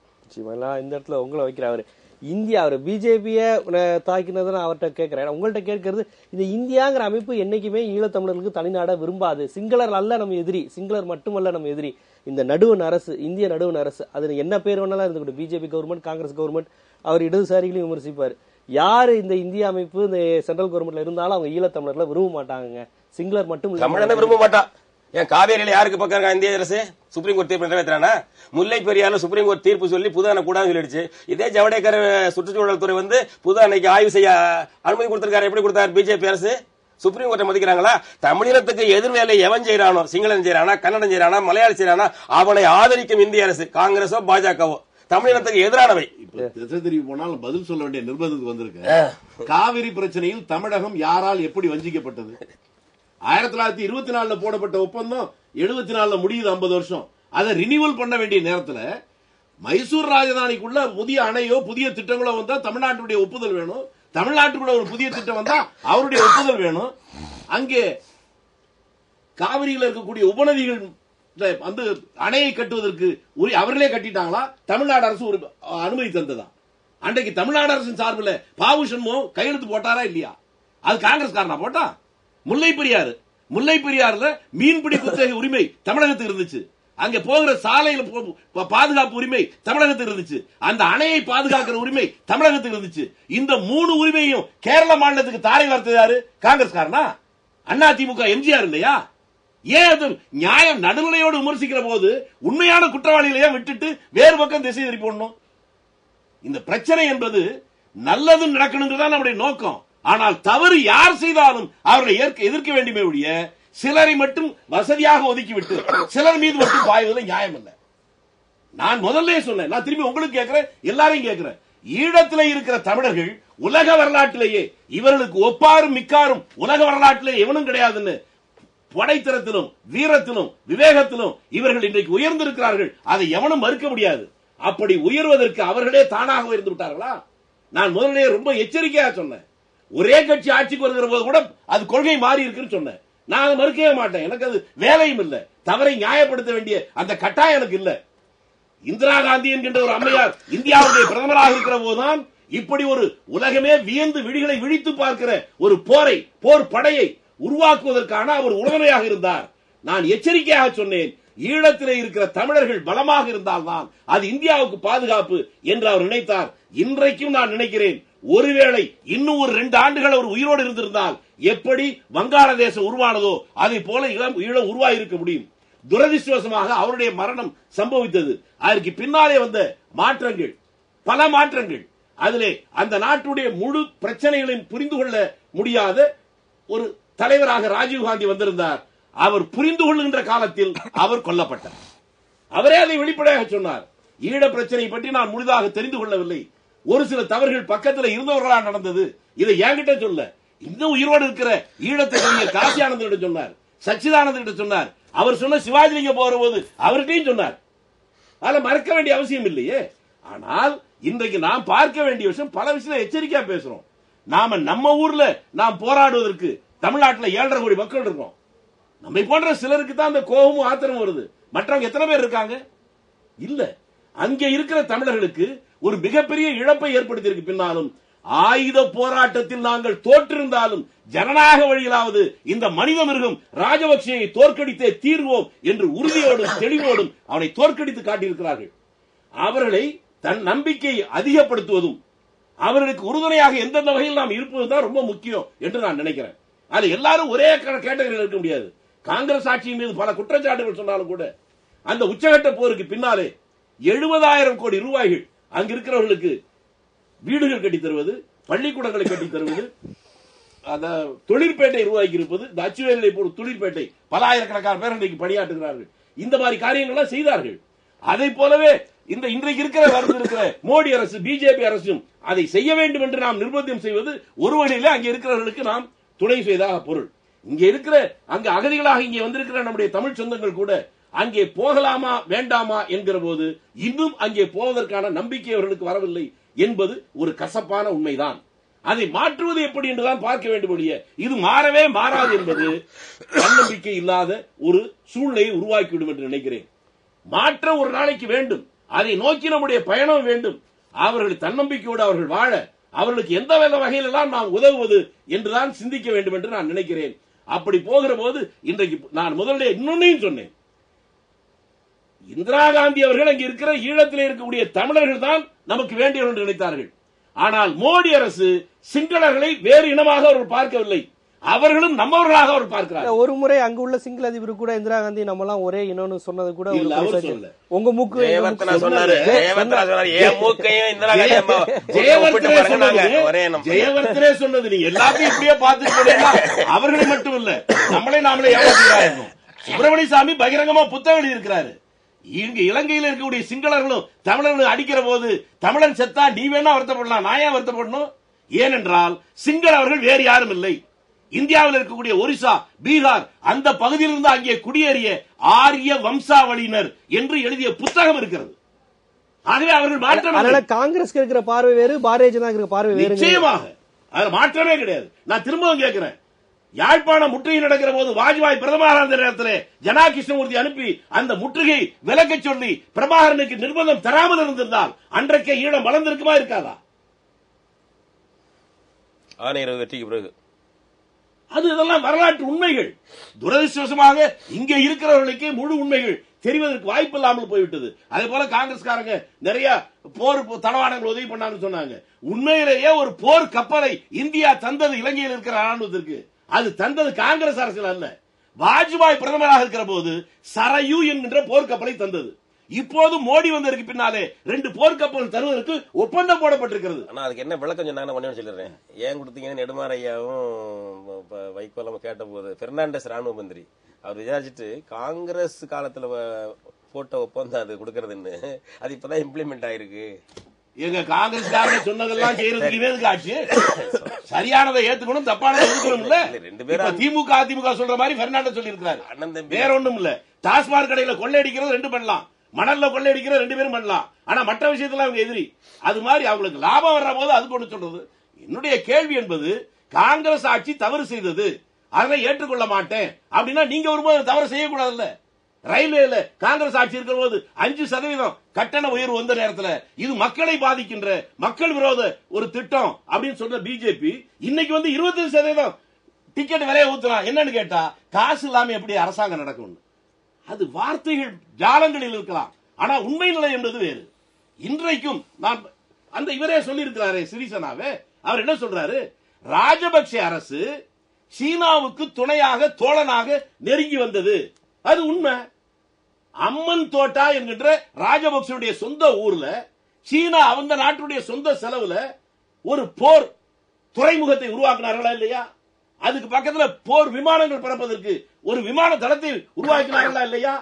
Speaker 1: இந்த இடத்துல உங்களை வைக்கிறாரு இந்தியா, அவர் பிஜேபிய தாக்கினது நான் அவர்கிட்ட கேட்கிறேன். உங்கள்கிட்ட கேட்கறது, இந்த இந்தியாங்கிற அமைப்பு என்னைக்குமே ஈழத்தமிழர்களுக்கு தனிநாட விரும்பாது. சிங்களர் அல்ல நம்ம எதிரி, சிங்களர் மட்டுமல்ல நம்ம எதிரி. இந்த நடுவண் அரசு, இந்திய நடுவண் அரசு, அது என்ன பேர் வேணாலும் இருந்துக்கூடும், பிஜேபி கவர்மெண்ட், காங்கிரஸ் கவர்மெண்ட், அவர் இடதுசாரிகளையும் விமர்சிப்பார். யாரு இந்த இந்திய அமைப்பு இந்த சென்ட்ரல் கவர்மெண்ட்ல இருந்தாலும் அவங்க ஈழத்தமிழர்ல விரும்ப மாட்டாங்க. சிங்களர் மட்டும்
Speaker 3: தமிழனை விரும்ப மாட்டான். ஏன் காவேரியில யாருக்கு பக்கம் இருக்கா இந்திய அரசு? சுப்ரீம் கோர்ட் தீர்ப்பு நிறைவேற்றானா? முல்லை பெரியாறுல சுப்ரீம் கோர்ட் தீர்ப்பு சொல்லி புது அணை கூடாதுன்னு சொல்லிடுச்சு. இதே ஜவடேகர் சுற்றுச்சூழல் துறை புது அணைக்கு ஆய்வு செய்ய அனுமதி கொடுத்திருக்காரு. எப்படி கொடுத்தாரு பிஜேபி அரசு? சுப்ரீம் கோர்ட்டை மதிக்கிறாங்களா? தமிழினத்துக்கு எதிர்வேலை எவன் செய்யறானோ, சிங்களன் செய்யறானா, கன்னடம் செய்யறானா, மலையாளி செய்யறானா, அவனை ஆதரிக்கும் இந்திய அரசு, காங்கிரஸோ பாஜகவோ தமிழினத்துக்கு எதிரானவை.
Speaker 4: திசை திரும்பி போனாலும் பதில் சொல்ல வேண்டிய நிர்பந்தத்துக்கு வந்திருக்க. காவிரி பிரச்சனையில் தமிழகம் யாரால் எப்படி வஞ்சிக்கப்பட்டது? 1924 போடப்பட்ட ஒப்பந்தம் 74 முடியுது, 50 வருஷம். அதை ரினிவல் பண்ண வேண்டிய நேரத்தில் மைசூர் ராஜதானிக்குள்ள புதிய அணையோ புதிய திட்டங்களோ வந்தா தமிழ்நாட்டுடைய ஒப்புதல் வேணும். தமிழ்நாட்டுக்குள்ள ஒரு புதிய திட்டம் வந்தா அவருடைய ஒப்புதல் வேணும். அங்கே காவிரியில் இருக்கக்கூடிய உபநதிகள் வந்து அணையை கட்டுவதற்கு அவர்களே கட்டிட்டாங்களா? தமிழ்நாடு அரசு ஒரு அனுமதி தந்ததா? அன்றைக்கு தமிழ்நாடு அரசின் சார்பில் பாவு சண்முகம் கையெழுத்து போட்டாரா இல்லையா? அது காங்கிரஸ் காரனா போட்டா? முல்லை பெரியாறுல மீன்பிடி குத்தகை உரிமை தமிழகத்துக்கு இருந்துச்சு. அங்க போகிற சாலையில பாதுகாப்பு உரிமை தமிழகத்துக்கு இருந்துச்சு. அந்த அணையை பாதுகாக்கிற உரிமை தமிழகத்துக்கு இருந்துச்சு. இந்த 3 உரிமையும் கேரள மாநிலத்துக்கு தாரை வார்த்தது யாரு? காங்கிரஸ் காரனா? அதிமுக எம்ஜிஆர் இல்லையா? ஏன் அது நியாயம்? நடுநிலையோடு விமர்சிக்கிற போது உண்மையான குற்றவாளிகளையே விட்டுட்டு வேறு பக்கம் திசை திருப்பி போடணும். இந்த பிரச்சனை என்பது நல்லது நடக்கணுங்கிறதா நம்முடைய நோக்கம். ஆனால் தவறு யார் செய்தாலும் அவர்களை எதிர்க்க வேண்டுமே ஒழிய சிலரை மட்டும் வசதியாக ஒதுக்கிவிட்டு சிலர் மீது மட்டும் பாய்வதில் நியாயம் இல்லை. நான் முதல்ல சொன்னேன், நான் திரும்பி உங்களுக்கு கேட்கிறேன், எல்லாரையும் கேட்கிறேன். ஈழத்தில் இருக்கிற தமிழர்கள் உலக வரலாற்றிலேயே இவர்களுக்கு ஒப்பாரும் மிக்காரும் உலக வரலாற்றிலே எவனும் கிடையாதுன்னு படைத்தரத்திலும் வீரத்திலும் விவேகத்திலும் இவர்கள் இன்றைக்கு உயர்ந்திருக்கிறார்கள். அதை எவனும் மறுக்க முடியாது. அப்படி உயர்வதற்கு அவர்களே தானாக உயர்ந்து விட்டார்களா? நான் முதல்ல ரொம்ப எச்சரிக்கையா சொன்னேன். ஒரே கட்சி ஆட்சிக்கு வருகிற போது கூட அது கொள்கை மாறி இருக்குன்னு சொன்னேன். நான் அதை மறுக்கவே மாட்டேன். எனக்கு அது வேலையும் இல்லை. தவறை நியாயப்படுத்த வேண்டிய அந்த கட்டாயம் எனக்கு இல்லை. இந்திரா காந்தி என்கின்ற ஒரு அம்மையார் இந்தியாவுடைய பிரதமராக இருக்கிற போதுதான் இப்படி ஒரு உலகமே வியந்து விழிகளை விழித்து பார்க்கிற ஒரு போர் படையை உருவாக்குவதற்கான அவர் உறுதுணையாக இருந்தார். நான் எச்சரிக்கையாக சொன்னேன், ஈழத்திலே இருக்கிற தமிழர்கள் பலமாக இருந்தால்தான் அது இந்தியாவுக்கு பாதுகாப்பு என்று அவர் நினைத்தார். இன்றைக்கும் நான் நினைக்கிறேன், ஒருவேளை இன்னும் ஒரு 2 ஆண்டுகள் அவர் உயிரோடு இருந்திருந்தால் எப்படி வங்காளதேசம் உருவானதோ அதை போல ஈழம் உருவாயிருக்க முடியும். துரதிருஷ்டவசமாக அவருடைய மரணம் சம்பவித்தது. அதற்கு பின்னாலே வந்த மாற்றங்கள், பல மாற்றங்கள், அதிலே அந்த நாட்டுடைய முழு பிரச்சனைகளையும் புரிந்து கொள்ள முடியாத ஒரு தலைவராக ராஜீவ்காந்தி வந்திருந்தார். அவர் புரிந்து கொள்கின்ற காலத்தில் அவர் கொல்லப்பட்டார். அவரே அதை வெளிப்படையாக சொன்னார். ஈழ பிரச்சனை பற்றி நான் முழுதாக தெரிந்து கொள்ளவில்லை. ஒரு சில தவறுகள் பக்கத்தில் இருந்தவர்களா நடந்தது. இதை என்கிட்ட சொல்ல, இன்னும் உயிரோடு இருக்கிற ஈழத்தை கவிஞர் காசி ஆனந்தன் சொன்னார், சச்சிதானந்தன் சொன்னார். அவர் சொன்ன சிவாஜிலிங்க போற போது அவர்கிட்டையும் சொன்னார். அதை மறக்க வேண்டிய அவசியம் இல்லையே. ஆனால் இன்றைக்கு நாம் பார்க்க வேண்டிய விஷயம், பல விஷயம் எச்சரிக்கையா பேசுறோம். நாம நம்ம ஊர்ல நாம் போராடுவதற்கு தமிழ்நாட்டில் 7.5 கோடி மக்கள் இருக்கோம். நம்மை போன்ற சிலருக்கு தான் அந்த கோபமும் ஆத்திரமும் வருது. மற்றவங்க எத்தனை பேர் இருக்காங்க? இல்ல. அங்கே இருக்கிற தமிழர்களுக்கு ஒரு மிகப்பெரிய இழப்பை ஏற்படுத்தியிருக்கு. பின்னாலும் ஆயுத போராட்டத்தில் நாங்கள் தோற்றிருந்தாலும் ஜனநாயக வழியிலாவது இந்த மனித மிருகம் ராஜபக்சேயை தோற்கடித்தே தீர்வோம் என்று உறுதியோடும் தெளிவோடும் அவனை தோற்கடித்து காட்டியிருக்கிறார்கள். அவர்களை தன் நம்பிக்கையை அதிகப்படுத்துவதும் அவர்களுக்கு உறுதுணையாக எந்தெந்த வகையில் நாம் இருப்பதுதான் ரொம்ப முக்கியம் என்று நான் நினைக்கிறேன். அது எல்லாரும் ஒரே கேட்டகரியில் இருக்க முடியாது. காங்கிரஸ் ஆட்சியின் மீது பல குற்றச்சாட்டுகள் சொன்னாலும் கூட அந்த உச்சகட்ட போருக்கு பின்னாலே 70,000 கோடி ரூபாய்கள் அங்க இருக்கிறவர்களுக்கு வீடுகள் கட்டி தருவது, பள்ளிக்கூடங்களை கட்டி தருவது, தொழிற்பேட்டை உருவாக்கி இருப்பது, இந்த அச்சுவேலை போல தொழிற்பேட்டை பல ஆயிரக்கணக்கான பேர் இன்றைக்கு பணியாற்றுகிறார்கள். இந்த மாதிரி காரியங்கள்லாம் செய்தார்கள். அதை போலவே இன்றைக்கு இருக்கிற மோடி அரசு, பிஜேபி அரசும் அதை செய்ய வேண்டும் என்று நாம் நிர்பந்தம் செய்வது ஒரு வகையில அங்கே இருக்கிறவர்களுக்கு நாம் துணை செய்தாக பொருள். இங்கே இருக்கிற அங்க அகதிகளாக இங்கே வந்திருக்கிற நம்முடைய தமிழ் சொந்தங்கள் கூட அங்கே போகலாமா வேண்டாமா என்கிற போது இன்னும் அங்கே போவதற்கான நம்பிக்கை அவர்களுக்கு வரவில்லை என்பது ஒரு கசப்பான உண்மைதான். அதை மாற்றுவது எப்படி என்றுதான் பார்க்க வேண்டும். இது மாறவே மாறாது என்பது தன்னம்பிக்கை இல்லாத ஒரு சூழ்நிலையை உருவாக்கிவிடும் என்று நினைக்கிறேன். மாற்ற ஒரு நாளைக்கு வேண்டும். அதை நோக்கி நம்முடைய பயணம் வேண்டும். அவர்கள் தன்னம்பிக்கையோடு அவர்கள் வாழ அவர்களுக்கு எந்த வகையிலெல்லாம் நாம் உதவுவது என்றுதான் சிந்திக்க வேண்டும் என்று நான் நினைக்கிறேன். அப்படி போகிற போது இன்றைக்கு நான் முதல்ல இன்னொன்னையும் சொன்னேன். இந்திரா காந்தி அவர்கள் அங்கே இருக்கிற ஈழத்தில் இருக்கக்கூடிய தமிழர்கள் தான் நமக்கு வேண்டியவர்கள் என்று நினைத்தார்கள். ஆனால் மோடி அரசு சிங்களர்களை வேறு இனமாக அவர்கள் பார்க்கவில்லை. அவர்களும் நம்மவர்களாக அவர் பார்க்கிறார்.
Speaker 1: ஒரு முறை அங்கு உள்ள சிங்கள அதிபர் கூட இந்திரா காந்தி நம்ம எல்லாம் ஒரே இன்னொன்னு சொன்னது கூட உங்க மூக்கு
Speaker 4: ஜெயவர்த்தனே சொன்னது நீங்க எல்லாத்தையும் இப்படியே பார்த்துட்டு அவர்களை மட்டும் இல்ல நம்மளே நாமளே ஏமாற்றுகிறார்கள். சுப்பிரமணிய சாமி பகிரங்கமா புத்தகம் எழுதியிருக்கிறாரு. இங்க இலங்கையில் இருக்கக்கூடிய சிங்களர்களும் தமிழர்களும் அடிக்கிற போது தமிழன் செத்தா நீ வேணா வருத்தப்படலாம், நான் ஏன் வருத்தப்படணும்? ஏனென்றால் சிங்களவர்கள் வேறு யாரும் இல்லை. இந்தியாவில் இருக்கக்கூடிய ஒரிசா, பீகார் அந்த பகுதியிலிருந்து அங்கே குடியேறிய ஆரிய வம்சாவளியினர் என்று எழுதிய புத்தகம் இருக்கிறது. ஆகவே அவர்கள் மாற்றம்
Speaker 1: காங்கிரஸ் இருக்கிற பார்வை வேறு, பாரதிய ஜனதா இருக்கிற பார்வை வேறு.
Speaker 4: நிச்சயமாக அதில் மாற்றமே கிடையாது. நான் திரும்பவும் கேட்கிறேன், யாழ்ப்பாணம் முற்றுகை நடக்கிற போது வாஜ்பாய் பிரதமராக இருந்த நேரத்தில் ஜனா கிருஷ்ணமூர்த்தி அனுப்பி அந்த முற்றுகை விலக்க சொல்லி பிரபாகரனுக்கு நிர்பந்தம் தராமல் இருந்திருந்தால் அன்றைக்கே ஈழம் வளர்ந்திருக்குமா இருக்காதா?
Speaker 3: ஆணையர் வெற்றிக்கு பிறகு
Speaker 4: அது இதெல்லாம் வரலாற்று உண்மைகள். துரதிருஷ்டவசமாக இங்கே இருக்கிறவர்களுக்கு முழு உண்மைகள் தெரிவதற்கு வாய்ப்பு இல்லாமல் போய்விட்டது. அதே போல காங்கிரஸ்காரங்க நிறைய போர் தளவாடங்கள் உதவி பண்ணாங்கன்னு சொன்னாங்க. உண்மையிலேயே ஒரு போர் கப்பலை இந்தியா தந்தது இலங்கையில் இருக்கிற ராணுவத்திற்கு. அது தந்தது காங்கிரஸ் அரசியல் அல்ல. வாஜ்பாய் பிரதமராக இருக்கிற போது சரயு என்கின்ற போர்க்கப்பலை தந்தது. இப்போது மோடி வந்ததற்கு பின்னாலே 2 போர்க்கப்பல் தருவதற்கு ஒப்பந்தம் போடப்பட்டிருக்கிறது.
Speaker 3: ஆனா அதுக்கு என்ன விளக்கம் சொன்னாங்க சொல்லிடுறேன். ஏன் கொடுத்தீங்கன்னு நெடுமாரையாவும் வைகோலாம் கேட்ட போது பெர்னாண்டஸ் ராணுவ மந்திரி அவர் விசாரிச்சுட்டு காங்கிரஸ் காலத்துல போட்ட ஒப்பந்தம் அது கொடுக்கறதுன்னு அது இப்பதான் இம்ப்ளிமெண்ட் ஆயிருக்கு.
Speaker 4: எங்க காங்கிரஸ்காரங்க சொன்னதெல்லாம் செய்யறதுக்கு ஆட்சி சரியானதை ஏத்துக்கணும், தப்பானதை ஒதுக்கணும் இல்ல. 2 பேரும் திமுக அதிமுக சொல்ற மாதிரி பெர்னாண்டஸ் சொல்லி இருக்கிறாரு. வேற ஒண்ணும் இல்ல. டாஸ்மாக் கடையில கொள்ளையடிக்கிறது 2 பண்ணலாம், மணல்ல கொள்ளையடிக்கிற 2 பேரும் பண்ணலாம். ஆனா மற்ற விஷயத்துல அவங்க எதிரி. அது மாதிரி அவங்களுக்கு லாபம் வர்ற போது அது கொண்டு சொல்றது. என்னுடைய கேள்வி என்பது, காங்கிரஸ் ஆட்சி தவறு செய்தது, அதனை ஏற்றுக்கொள்ள மாட்டேன் அப்படின்னா நீங்க ஒருபோது தவறு செய்யக்கூடாதுல்ல. ரயில்வேல காங்கிரஸ் ஆட்சி இருக்கிற போது 5% கட்டண உயர்வு வந்த நேரத்தில் இது மக்களை பாதிக்கின்ற மக்கள் விரோத ஒரு திட்டம் அப்படின்னு சொன்ன பிஜேபி இன்னைக்கு 25% டிக்கெட் விலையை ஊத்துறான். என்னன்னு கேட்டா காசு இல்லாம எப்படி அரசாங்கம் நடக்கும்? அது வார்த்தைகள் ஜாலங்களில் இருக்கலாம், ஆனா உண்மை நிலை என்பது வேறு. இன்றைக்கும் நான் அந்த இவரே சொல்லி இருக்கிறாரே சிறிசேனாவே, அவர் என்ன சொல்றாரு? ராஜபக்ச அரசு சீனாவுக்கு துணையாக தோழனாக நெருங்கி வந்தது. அது உண்மை. அம்மன் தோட்டா என்கின்ற ராஜபக்சனுடைய சொந்த ஊர்ல சீனா அந்த நாட்டுடைய சொந்த செலவுல ஒரு போர் துறைமுகத்தை உருவாக்கினார்களா இல்லையா? அதுக்கு பக்கத்துல போர் விமானங்கள் பறப்பதற்கு ஒரு விமான தளத்தை உருவாக்கினார்களா இல்லையா?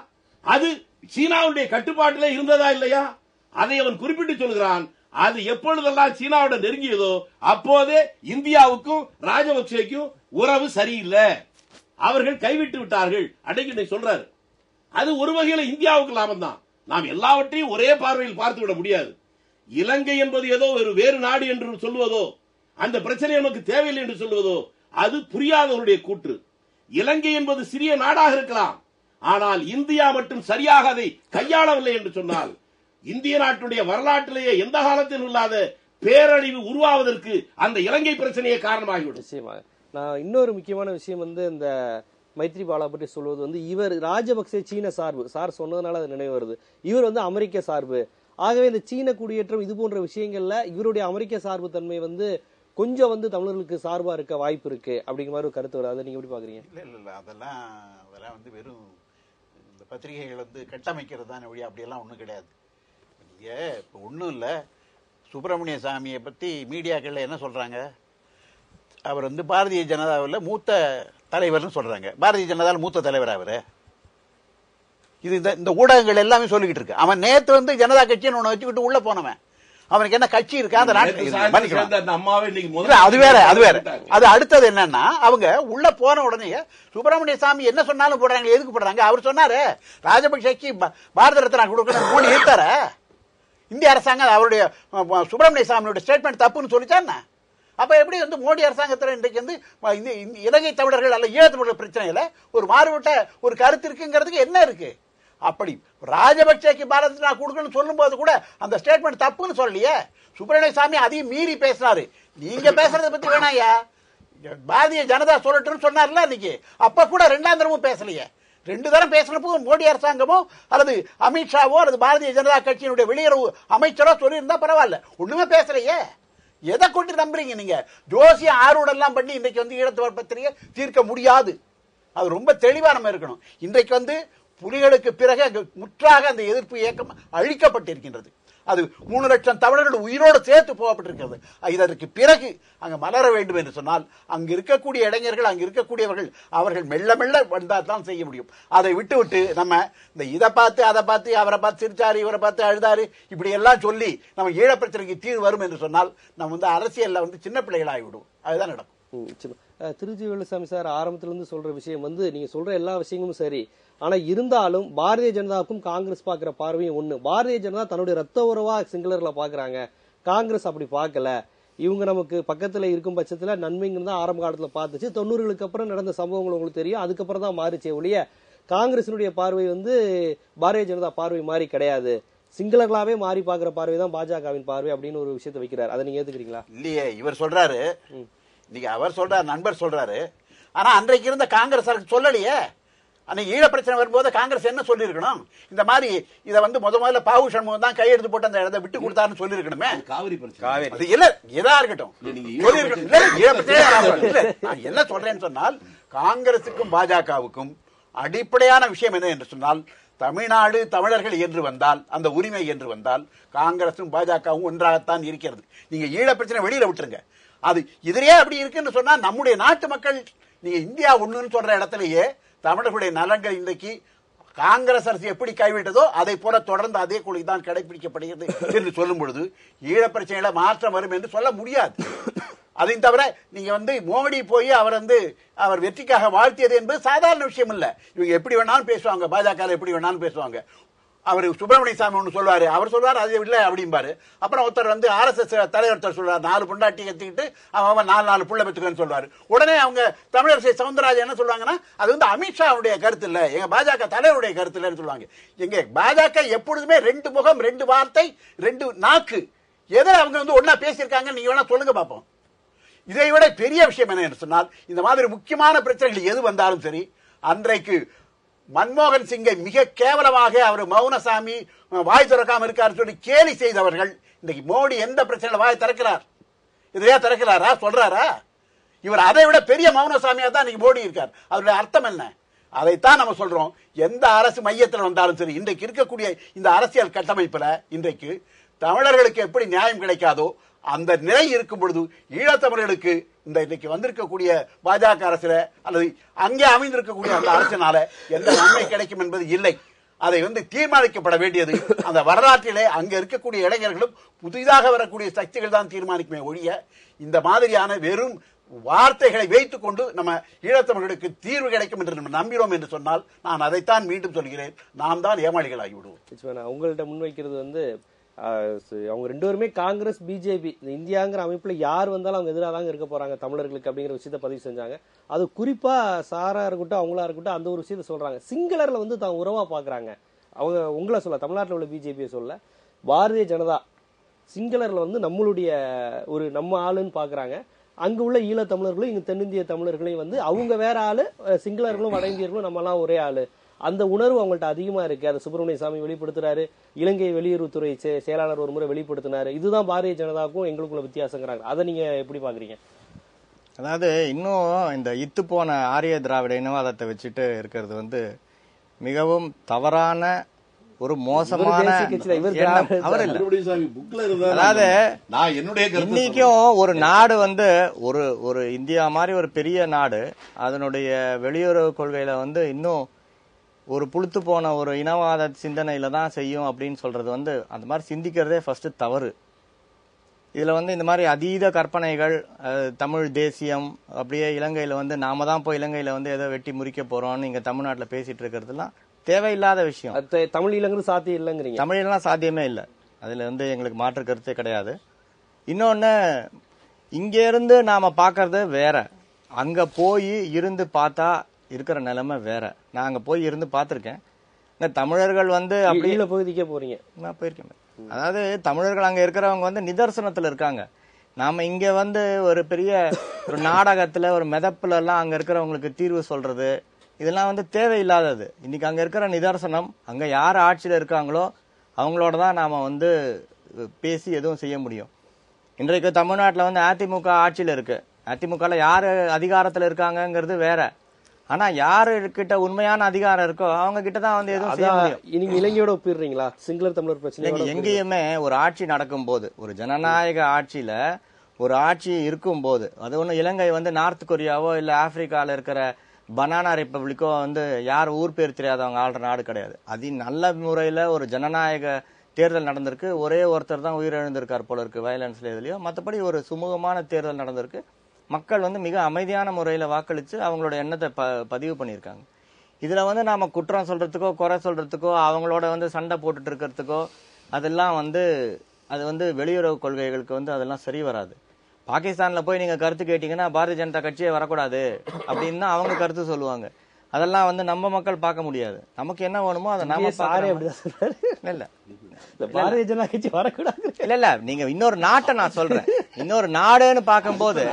Speaker 4: அது சீனாவுடைய கட்டுப்பாட்டிலே இருந்ததா இல்லையா? அதை அவன் குறிப்பிட்டு சொல்கிறான். அது எப்பொழுதெல்லாம் சீனாவோட நெருங்கியதோ அப்போதே இந்தியாவுக்கும் ராஜபக்சேக்கும் உறவு சரியில்லை, அவர்கள் கைவிட்டு விட்டார்கள் அன்னைக்கு சொல்றாரு. அது ஒரு வகையில இந்தியாவுக்கு லாபம் தான். நாம் எல்லாவற்றையும் ஒரே பார்வையில் பார்த்து விட முடியாது. இலங்கை என்பது ஏதோ ஒரு வேறு நாடு என்று சொல்வதோ, அந்த பிரச்சனை நமக்கு தேவையில்லை என்று சொல்வதோ அது புரியாதவருடைய கூற்று. இலங்கை என்பது சிறிய நாடாக இருக்கலாம், ஆனால் இந்தியா மட்டும் சரியாக அதை கையாளவில்லை என்று சொன்னால் இந்திய நாட்டுடைய வரலாற்றிலேயே எந்த காலத்திலும் இல்லாத பேரழிவு உருவாவதற்கு அந்த இலங்கை பிரச்சனையே காரணமாகிவிடும்.
Speaker 1: நிச்சயமாக. நான் இன்னொரு முக்கியமான விஷயம் இந்த மைத்ரிபாலா பற்றி சொல்வது இவர் ராஜபக்சே சீன சார்பு, சார் சொன்னதுனால அது நினைவு வருது. இவர் அமெரிக்க சார்பு. ஆகவே இந்த சீன குடியேற்றம் இது போன்ற விஷயங்கள்ல இவருடைய அமெரிக்க சார்பு தன்மை கொஞ்சம் தமிழர்களுக்கு சார்பா இருக்க வாய்ப்பு இருக்கு அப்படிங்கிற மாதிரி ஒரு கருத்து வருது. அதை நீங்க எப்படி பாக்குறீங்க?
Speaker 5: இல்ல அதெல்லாம் வெறும் இந்த பத்திரிகைகள் கட்டமைக்கிறது தானே ஒழிய அப்படியெல்லாம் ஒன்றும் கிடையாது. நீங்க இப்போ ஒன்றும் இல்லை, சுப்பிரமணிய சாமியை பற்றி மீடியாக்களில் என்ன சொல்றாங்க? அவர் பாரதிய ஜனதாவில் மூத்த தலைவர்னு சொல்றாங்க. பாரதிய ஜனதாவில் மூத்த தலைவர் அவர். இது இந்த ஊடகங்கள் எல்லாமே சொல்லிக்கிட்டு இருக்கு. அவன் நேற்று ஜனதா கட்சின்னு ஒன்று வச்சுக்கிட்டு உள்ள போனவன். அவனுக்கு என்ன கட்சி இருக்கா? அந்த அது வேற, அது வேற. அது அடுத்தது என்னன்னா, அவங்க உள்ள போன உடனே சுப்பிரமணிய சாமி என்ன சொன்னாலும் போடுறாங்க. எதுக்கு போடுறாங்க? அவர் சொன்னாரு ராஜபக்சேக்கு பாரத ரத்னா கொடுக்கணும் மோடி இருக்கார. இந்திய அரசாங்கம் அவருடைய சுப்பிரமணிய சாமியோட ஸ்டேட்மெண்ட் தப்புன்னு சொல்லிச்சான்னு. அப்ப எப்படி மோடி அரசாங்கத்தில் இன்றைக்கு இலங்கை தமிழர்கள் அல்ல ஈழ தமிழர்கள் பிரச்சனையில ஒரு மாறுபட்ட ஒரு கருத்து இருக்குங்கிறதுக்கு என்ன இருக்கு? அப்படி ராஜபக்சேக்கு பாரத ரத்னா கொடுக்கணும்னு சொல்லும் போது கூட அந்த ஸ்டேட்மெண்ட் தப்புன்னு சொல்லலையே. சுப்பிரமணிய சாமி அதையும் மீறி பேசினாரு. நீங்க பேசுறத பத்தி வேணாயா, பாரதிய ஜனதா சொல்லட்டும்னு சொன்னார்ல அன்னைக்கு. அப்ப கூட 2ஆம் தரமும் பேசலையே. 2 தரம் பேசினப்போ மோடி அரசாங்கமோ அல்லது அமித்ஷாவோ அல்லது பாரதிய ஜனதா கட்சியினுடைய வெளியுறவு அமைச்சரோ சொல்லியிருந்தா பரவாயில்ல. ஒண்ணுமே பேசலையே. எதை கொண்டு நம்புறீங்க நீங்க? ஜோசியம் ஆர்வடெல்லாம் பண்ணி இன்றைக்கு வந்து ஈழத்து பிரச்சனையை தீர்க்க முடியாது. அது ரொம்ப தெளிவா நம்ம இருக்கணும். இன்றைக்கு வந்து புலிகளுக்கு பிறகு முற்றாக அந்த எதிர்ப்பு இயக்கம் அழிக்கப்பட்டிருக்கின்றது. அது 3 லட்சம் தமிழர்கள் உயிரோடு சேர்த்து போகப்பட்டிருக்கிறது. இதற்கு பிறகு அங்க மலர வேண்டும் என்று சொன்னால் அங்கு இருக்கக்கூடிய இளைஞர்கள், அங்கு இருக்கக்கூடியவர்கள், அவர்கள் மெல்ல மெல்ல வந்தால் தான் செய்ய முடியும். அதை விட்டு நம்ம இந்த இதை பார்த்து அதை பார்த்து அவரை பார்த்து சிரிச்சாரு, இவரை பார்த்து அழுதாரு, இப்படி எல்லாம் சொல்லி நம்ம ஈழ பிரச்சனைக்கு தீர்வு வரும் என்று சொன்னால் நம்ம வந்து அரசியல்ல வந்து சின்ன பிள்ளைகளாகி விடுவோம். அதுதான் நடக்கும்.
Speaker 1: திருச்சி வேலுசாமி சார் ஆரம்பத்திலிருந்து சொல்ற விஷயம் வந்து நீங்க சொல்ற எல்லா விஷயங்களும் சரி. ஆனா இருந்தாலும் பாரதிய ஜனதாவுக்கும் காங்கிரஸ் பாக்குற பார்வையும் ஒண்ணு. பாரதிய ஜனதா தன்னுடைய ரத்த உறவா சிங்களர்களை பாக்குறாங்க, காங்கிரஸ் அப்படி பார்க்கல. இவங்க நமக்கு பக்கத்துல இருக்கும் பட்சத்துல நன்மைங்கிறது தான் ஆரம்ப காலத்துல பார்த்துச்சு. 90களுக்கு அப்புறம் நடந்த சம்பவங்கள் உங்களுக்கு தெரியும். அதுக்கப்புறம் தான் மாறிச்சே ஒழிய காங்கிரசினுடைய பார்வை வந்து பாரதிய ஜனதா பார்வை மாறி கிடையாது. சிங்களர்களாவே மாறி பாக்குற பார்வை தான் பாஜகவின் பார்வை அப்படின்னு ஒரு விஷயத்தை வைக்கிறார். அதை நீங்க ஏத்துக்கிறீங்களா?
Speaker 5: இல்லையே, இவர் சொல்றாரு, இன்னைக்கு அவர் சொல்றாரு, நண்பர் சொல்றாரு. ஆனா அன்றைக்கு இருந்த காங்கிரஸ் சொல்லலையே. அன்னைக்கு ஈழ பிரச்சனை வரும்போது காங்கிரஸ் என்ன சொல்லிருக்கணும்? இந்த மாதிரி இதை வந்து முதல்ல பாவு சண்முகம் தான் கையெழுத்து போட்டு அந்த இடத்தை விட்டு கொடுத்தாருன்னு சொல்லிருக்கணுமே.
Speaker 4: காவிரி பிரச்சனை
Speaker 5: அது இல்ல, எதா இருக்கட்டும் என்ன சொல்றேன்னு சொன்னால், காங்கிரசுக்கும் பாஜகவுக்கும் அடிப்படையான விஷயம் என்ன என்று சொன்னால், தமிழ்நாடு தமிழர்கள் என்று வந்தால், அந்த உரிமை என்று வந்தால் காங்கிரசும் பாஜகவும் ஒன்றாகத்தான் இருக்கிறது. நீங்க ஈழ பிரச்சனை வெளியில விட்டுருங்க. அது இதிலேயே அப்படி இருக்குன்னு சொன்னா நம்முடைய நாட்டு மக்கள், நீங்க இந்தியா ஒண்ணுன்னு சொல்ற இடத்திலேயே தமிழர்களுடைய நலன்கள் இன்றைக்கு காங்கிரஸ் அரசு எப்படி கைவிட்டதோ அதை போல தொடர்ந்து அதே கொள்கை தான் கடைபிடிக்கப்படுகிறது என்று சொல்லும் பொழுது ஈழ பிரச்சனையில மாற்றம் வரும் என்று சொல்ல முடியாது. அதையும் தவிர நீங்க வந்து மோடி போய் அவர் வெற்றிக்காக வாழ்த்தியது என்பது சாதாரண விஷயம் இல்ல. இவங்க எப்படி வேணாலும் பேசுவாங்க, பாஜக எப்படி வேணாலும் பேசுவாங்க. அவர் சுப்பிரமணிய சாமி ஒன்று சொல்வாரு, அவர் சொல்வார் அது இல்லை அப்படிம்பாரு. அப்புறம் ஒருத்தர் வந்து RSS தலைவர் சொல்றாரு, 4 பொண்டாட்டி கத்திக்கிட்டு அவன் 4 புள்ள பெற்றுக்கன்னு சொல்வாரு. உடனே அவங்க தமிழரசை சவுந்தரராஜன் என்ன சொல்லுவாங்கன்னா, அது வந்து அமித்ஷாவுடைய கருத்து இல்ல, எங்க பாஜக தலைவருடைய கருத்து இல்லைன்னு சொல்லுவாங்க. எங்க பாஜக எப்பொழுதுமே 2 முகம், 2 வார்த்தை, 2 நாக்கு. எதை அவங்க வந்து ஒன்னா பேசியிருக்காங்க நீங்க வேணா சொல்லுங்க பார்ப்போம். இதை விட பெரிய விஷயம் என்ன என்று சொன்னால், இந்த மாதிரி முக்கியமான பிரச்சனைகள் எது வந்தாலும் சரி, அன்றைக்கு மன்மோகன் சிங்கை மிக கேவலமாக அவர் மௌனசாமி வாய் திறக்காம இருக்காரு சொல்லி கேலி செய்தவர்கள் இன்னைக்கு மோடி எந்த பிரச்சனையில வாய் திறக்கிறார்? இதையா திறக்கிறாரா, சொல்றாரா? இவர் அதை விட பெரிய மௌனசாமியா தான் இன்னைக்கு மோடி இருக்கார். அதனுடைய அர்த்தம் என்ன? அதைத்தான் நம்ம சொல்றோம். எந்த அரசு மையத்தில் வந்தாலும் சரி, இன்றைக்கு இருக்கக்கூடிய இந்த அரசியல் கட்டமைப்புல இன்றைக்கு தமிழர்களுக்கு எப்படி நியாயம் கிடைக்காதோ அந்த நிலை இருக்கும் பொழுது ஈழத்தமிழர்களுக்கு இந்த இன்னைக்கு வந்திருக்கக்கூடிய பாஜக அரசுல அல்லது அங்கே அமைந்திருக்கக்கூடிய அந்த அரசினால எந்த நன்மை கிடைக்கும் என்பது இல்லை. அதை வந்து தீர்மானிக்கப்பட வேண்டியது அந்த வரலாற்றிலே அங்க இருக்கக்கூடிய இளைஞர்களும் புதிதாக வரக்கூடிய சக்திகள் தான் தீர்மானிக்குமே ஒழிய இந்த மாதிரியான வெறும் வார்த்தைகளை வைத்துக் கொண்டு நம்ம ஈழத்தமிழர்களுக்கு தீர்வு கிடைக்கும் என்று நம்ம நம்பினோம் என்று சொன்னால், நான் அதைத்தான் மீண்டும் சொல்கிறேன், நாம் தான் ஏமாளிகள் ஆகிவிடுவோம்.
Speaker 1: உங்கள்கிட்ட முன்வைக்கிறது வந்து அவங்க 2 பேருமே காங்கிரஸ் பிஜேபி இந்தியாங்கிற அமைப்புல யார் வந்தாலும் அவங்க எதிராக தாங்க இருக்க போறாங்க தமிழர்களுக்கு அப்படிங்கிற விஷயத்த பதிவு செஞ்சாங்க. அது குறிப்பா சாரா இருக்கட்டும் அவங்களா இருக்கட்டும் அந்த ஒரு விஷயத்த சொல்றாங்க. சிங்களர்ல வந்து தான் உறவா பாக்குறாங்க. அவங்க உங்களை சொல்ல, தமிழ்நாட்டில் உள்ள பிஜேபியை சொல்ல, பாரதிய ஜனதா சிங்களர்ல வந்து நம்மளுடைய ஒரு நம்ம ஆளுன்னு பாக்குறாங்க. அங்க உள்ள ஈழ தமிழர்களும் இங்க தென்னிந்திய தமிழர்களையும் வந்து அவங்க வேற ஆளு, சிங்களர்களும் வட இந்தியர்களும் நம்ம எல்லாம் ஒரே ஆளு. அந்த உணர்வு அவங்கள்ட்ட அதிகமா இருக்கு. அதை சுப்பிரமணிய சாமி வெளிப்படுத்துறாரு, இலங்கை வெளியுறவுத்துறை செயலாளர் ஒரு முறை வெளிப்படுத்தினாரு. இதுதான் பாரதிய ஜனதாவுக்கும் எங்களுக்குள்ள வித்தியாசங்கிறாங்க. அதை நீங்க எப்படி பாக்குறீங்க?
Speaker 2: அதாவது இன்னும் இந்த இத்து போன ஆரிய திராவிட இனவாதத்தை வச்சுட்டு இருக்கிறது வந்து மிகவும் தவறான ஒரு மோசமான அதாவது இன்னைக்கும் ஒரு நாடு வந்து ஒரு இந்தியா மாதிரி ஒரு பெரிய நாடு அதனுடைய வெளியுறவு கொள்கையில வந்து இன்னும் ஒரு புளுத்து போன ஒரு இனவாத சிந்தனையில தான் செய்யும் அப்படின்னு சொல்றது வந்து அந்த மாதிரி சிந்திக்கிறதே ஃபர்ஸ்ட் தவறு. இதுல வந்து இந்த மாதிரி அதீத கற்பனைகள், தமிழ் தேசியம், அப்படியே இலங்கையில வந்து நாம தான் போய் இலங்கையில வந்து ஏதோ வெட்டி முறிக்க போறோம்னு இங்க தமிழ்நாட்டில் பேசிட்டு இருக்கிறதுலாம் தேவையில்லாத விஷயம்.
Speaker 1: தமிழ் இலங்கை சாத்தியம் இல்லைங்கிறீங்க?
Speaker 2: தமிழ்லாம் சாத்தியமே இல்லை. அதுல வந்து எங்களுக்கு மாற்று கருத்தே கிடையாது. இன்னொன்னு, இங்க இருந்து நாம பாக்குறது வேற, அங்க போய் இருந்து பார்த்தா இருக்கிற நிலைமை வேற. நான் அங்க போய் இருந்து பார்த்திருக்கேன். தமிழர்கள் வந்து அப்படி
Speaker 1: பகுதிக்கே போறீங்க?
Speaker 2: நான் போயிருக்கேன். அதாவது தமிழர்கள் அங்க இருக்கிறவங்க வந்து நிதர்சனத்துல இருக்காங்க. நாம இங்க வந்து ஒரு பெரிய ஒரு நாடகத்துல ஒரு மெதப்புல எல்லாம் அங்க இருக்கிறவங்களுக்கு தீர்வு சொல்றது இதெல்லாம் வந்து தேவையில்லாதது. இன்னைக்கு அங்க இருக்கிற நிதர்சனம், அங்க யார் ஆட்சியில இருக்காங்களோ அவங்களோட தான் நாம வந்து பேசி எதுவும் செய்ய முடியும். இன்றைக்கு தமிழ்நாட்டில் வந்து அதிமுக ஆட்சியில் இருக்கு. அதிமுகல யாரு அதிகாரத்துல இருக்காங்கிறது வேற. ஆனா யாரு கிட்ட உண்மையான அதிகாரம் இருக்கோ அவங்க கிட்ட தான் வந்து எதுவும் செய்ய முடியும்.
Speaker 1: நீங்க இலங்கையோட ஒப்பிடுறீங்களா? சிங்களர் தமிழர் பிரச்சனை
Speaker 2: எங்கேயுமே ஒரு ஆட்சி நடக்கும் போது, ஒரு ஜனநாயக ஆட்சியில ஒரு ஆட்சி இருக்கும் போது, அது ஒண்ணு இலங்கை வந்து நார்த் கொரியாவோ இல்ல ஆப்பிரிக்கால இருக்கிற பனானா ரிப்பப்ளிக்கோ வந்து யார் ஊர் பேர் தெரியாதவங்க ஆள்ற நாடு கிடையாது. நல்ல முறையில ஒரு ஜனநாயக தேர்தல் நடந்திருக்கு. ஒரே ஒருத்தர் தான் உயிரிழந்திருக்கார் போல இருக்கு வயலன்ஸ்ல எதுலயோ. மற்றபடி ஒரு சுமூகமான தேர்தல் நடந்திருக்கு. மக்கள் வந்து மிக அமைதியான முறையில வாக்களிச்சு அவங்களோட எண்ணத்தை பதிவு பண்ணியிருக்காங்க. இதுல வந்து நாம குற்றம் சொல்றதுக்கோ குறை சொல்றதுக்கோ அவங்களோட வந்து சண்டை போட்டுட்டு இருக்கிறதுக்கோ அதெல்லாம் வந்து அது வந்து வெளியுறவு கொள்கைகளுக்கு வந்து அதெல்லாம் சரி வராது. பாகிஸ்தான்ல போய் நீங்க கருத்து கேட்டீங்கன்னா பாரதிய ஜனதா கட்சியே வரக்கூடாது அப்படின்னு தான் அவங்க கருத்து சொல்லுவாங்க. அதெல்லாம் வந்து நம்ம மக்கள் பார்க்க முடியாது. நமக்கு என்ன வேணுமோ அதை நாம இல்ல
Speaker 1: பாரதிய ஜனதா கட்சி வரக்கூடாது.
Speaker 2: இல்ல நீங்க இன்னொரு நாட்டை நான் சொல்றேன். இன்னொரு நாடுன்னு பார்க்கும்போது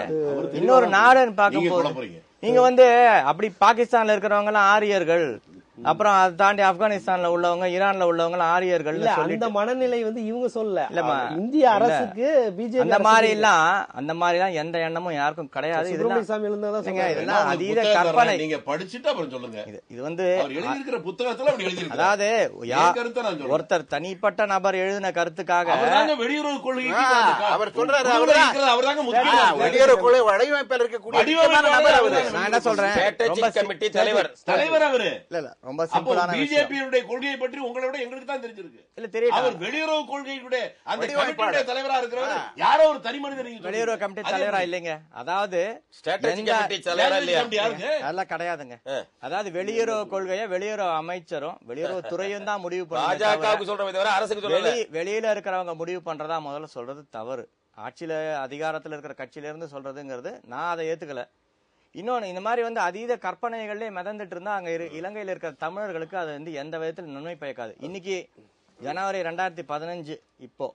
Speaker 2: நீங்க வந்து அப்படி பாகிஸ்தான்ல இருக்கிறவங்க எல்லாம் ஆரியர்கள், அப்புறம் அதை தாண்டி ஆப்கானிஸ்தான்ல உள்ளவங்க ஈரான்ல உள்ளவங்க ஆரியர்கள்
Speaker 1: அந்த மனநிலை வந்து இவங்க சொல்ல இந்திய அரசுக்கு பிஜேபி
Speaker 2: அந்த மாதிரி எல்லாம் எந்த எண்ணமும் யாருக்கும் கிடையாது. இதெல்லாம் அதீத கற்பனை.
Speaker 4: நீங்க படிச்சுட்டு அப்புறம் சொல்லுங்க.
Speaker 2: இது வந்து
Speaker 4: எழுதியிருக்கிற புத்தகத்துல அப்படி எழுதியிருக்கு.
Speaker 2: அதாவது ஒருத்தர் தனிப்பட்ட நபர் எழுதின கருத்துக்காக
Speaker 4: வெளியுறவு கொள்கை
Speaker 5: அவர் சொல்றாரு. அவர்தாங்க வெளியுறவு கொள்கை வடிவமைப்பில் இருக்கக்கூடிய
Speaker 2: நான் என்ன சொல்றேன்,
Speaker 4: தலைவர் அவரு
Speaker 2: ரொம்ப சிம்பிளான
Speaker 4: பிஜேபியுடைய கொள்கையை பற்றி உங்களை விட எங்களுக்கு தான் தெரிஞ்சிருக்கு. இல்ல தெரியும். அவர் வெளியுறவு கொள்கையுடைய அந்த கமிட்டியுடைய தலைவரா இருக்கிறவர் யாரோ ஒரு தனி மனிதர்.
Speaker 2: வெளியுறவு கமிட்டி தலைவரா இல்லைங்க. அதாவது ஸ்ட்ராட்டஜி கமிட்டி தலைவரா இல்லையா? அதெல்லாம் கிடையாதுங்க. அதாவது வெளியுறவு கொள்கையை வெளியுறவு அமைச்சரும் வெளியுறவு துறையும் தான் முடிவு பண்ணுவாங்க. வெளியில இருக்கிறவங்க முடிவு பண்றதா முதல்ல சொல்றது தவறு. ஆட்சியில அதிகாரத்துல இருக்கிற கட்சியில இருந்து சொல்றதுங்கிறது நான் அதை ஏத்துக்கல. இன்னொன்னு, இந்த மாதிரி வந்து அதீத கற்பனைகளே மிதந்துட்டு இருந்தா அங்க இலங்கையில இருக்கிற தமிழர்களுக்கு அது வந்து எந்த விதத்தில் நன்மை பயக்காது. இன்னைக்கு ஜனவரி 2015, இப்போ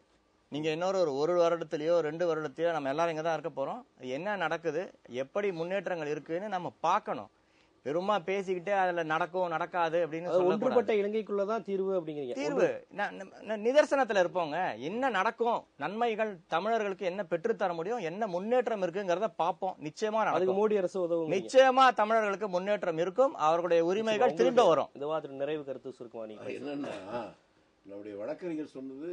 Speaker 2: நீங்க இன்னொரு ஒரு வருடத்திலயோ 2 வருடத்திலயோ நம்ம எல்லாரும் இங்க தான் இருக்க போறோம். என்ன நடக்குது, எப்படி முன்னேற்றங்கள் இருக்குன்னு நம்ம பார்க்கணும். வெறுமா பேசிக்கிட்டே அதுல நடக்கும் நடக்காது அப்படின்னு
Speaker 1: ஒன்றுபட்ட இலங்கைக்குள்ளதான் தீர்வு அப்படிங்கிறீங்க.
Speaker 2: தீர்வு நிதர்சனத்துல இருப்போங்க. என்ன நடக்கும், நன்மைகள் தமிழர்களுக்கு என்ன பெற்றுத்தர முடியும், என்ன முன்னேற்றம் இருக்குங்கிறத பார்ப்போம். நிச்சயமா
Speaker 1: அதுக்கு மோடி அரசு உதவும்.
Speaker 2: நிச்சயமா தமிழர்களுக்கு முன்னேற்றம் இருக்கும். அவர்களுடைய உரிமைகள் திரும்ப வரும்.
Speaker 1: இந்த வாரத்தில் நிறைவு கருத்து சுருக்கமா நீங்க
Speaker 4: என்னன்னா, நம்முடைய வழக்கறிஞர் சொன்னது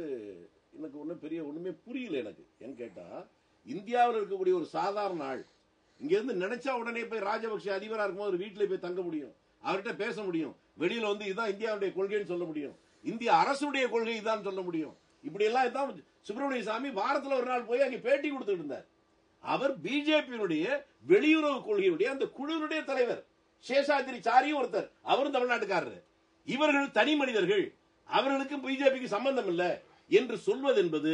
Speaker 4: எனக்கு ஒண்ணுமே புரியல. எனக்கு ஏன்னு கேட்டா, இந்தியாவில் இருக்கக்கூடிய ஒரு சாதாரண ஆள் இங்க இருந்து நினைச்சா உடனே போய் ராஜபக்சே அதிபரா இருக்கும்போது வீட்டுல போய் தங்க முடியும், அவர்கிட்ட பேச முடியும், வெளியில வந்து இதுதான் இந்தியாவுடைய கொள்கைன்னு சொல்ல முடியும், இந்திய அரசுடைய கொள்கை இதான் சொல்ல முடியும். இப்படி எல்லாம் இதான் சுப்பிரமணிய சாமி வாரத்துல ஒரு நாள் போய் அங்க பேட்டி கொடுத்துட்டு இருந்தார். அவர் பிஜேபியினுடைய வெளியுறவு கொள்கையுடைய அந்த குழுவினுடைய தலைவர். சேஷாத்ரி சாரியும் ஒருத்தர், அவரும் தமிழ்நாட்டுக்காரர். இவர்கள் தனி மனிதர்கள், அவர்களுக்கும் பிஜேபிக்கு சம்பந்தம் இல்லை என்று சொல்வது என்பது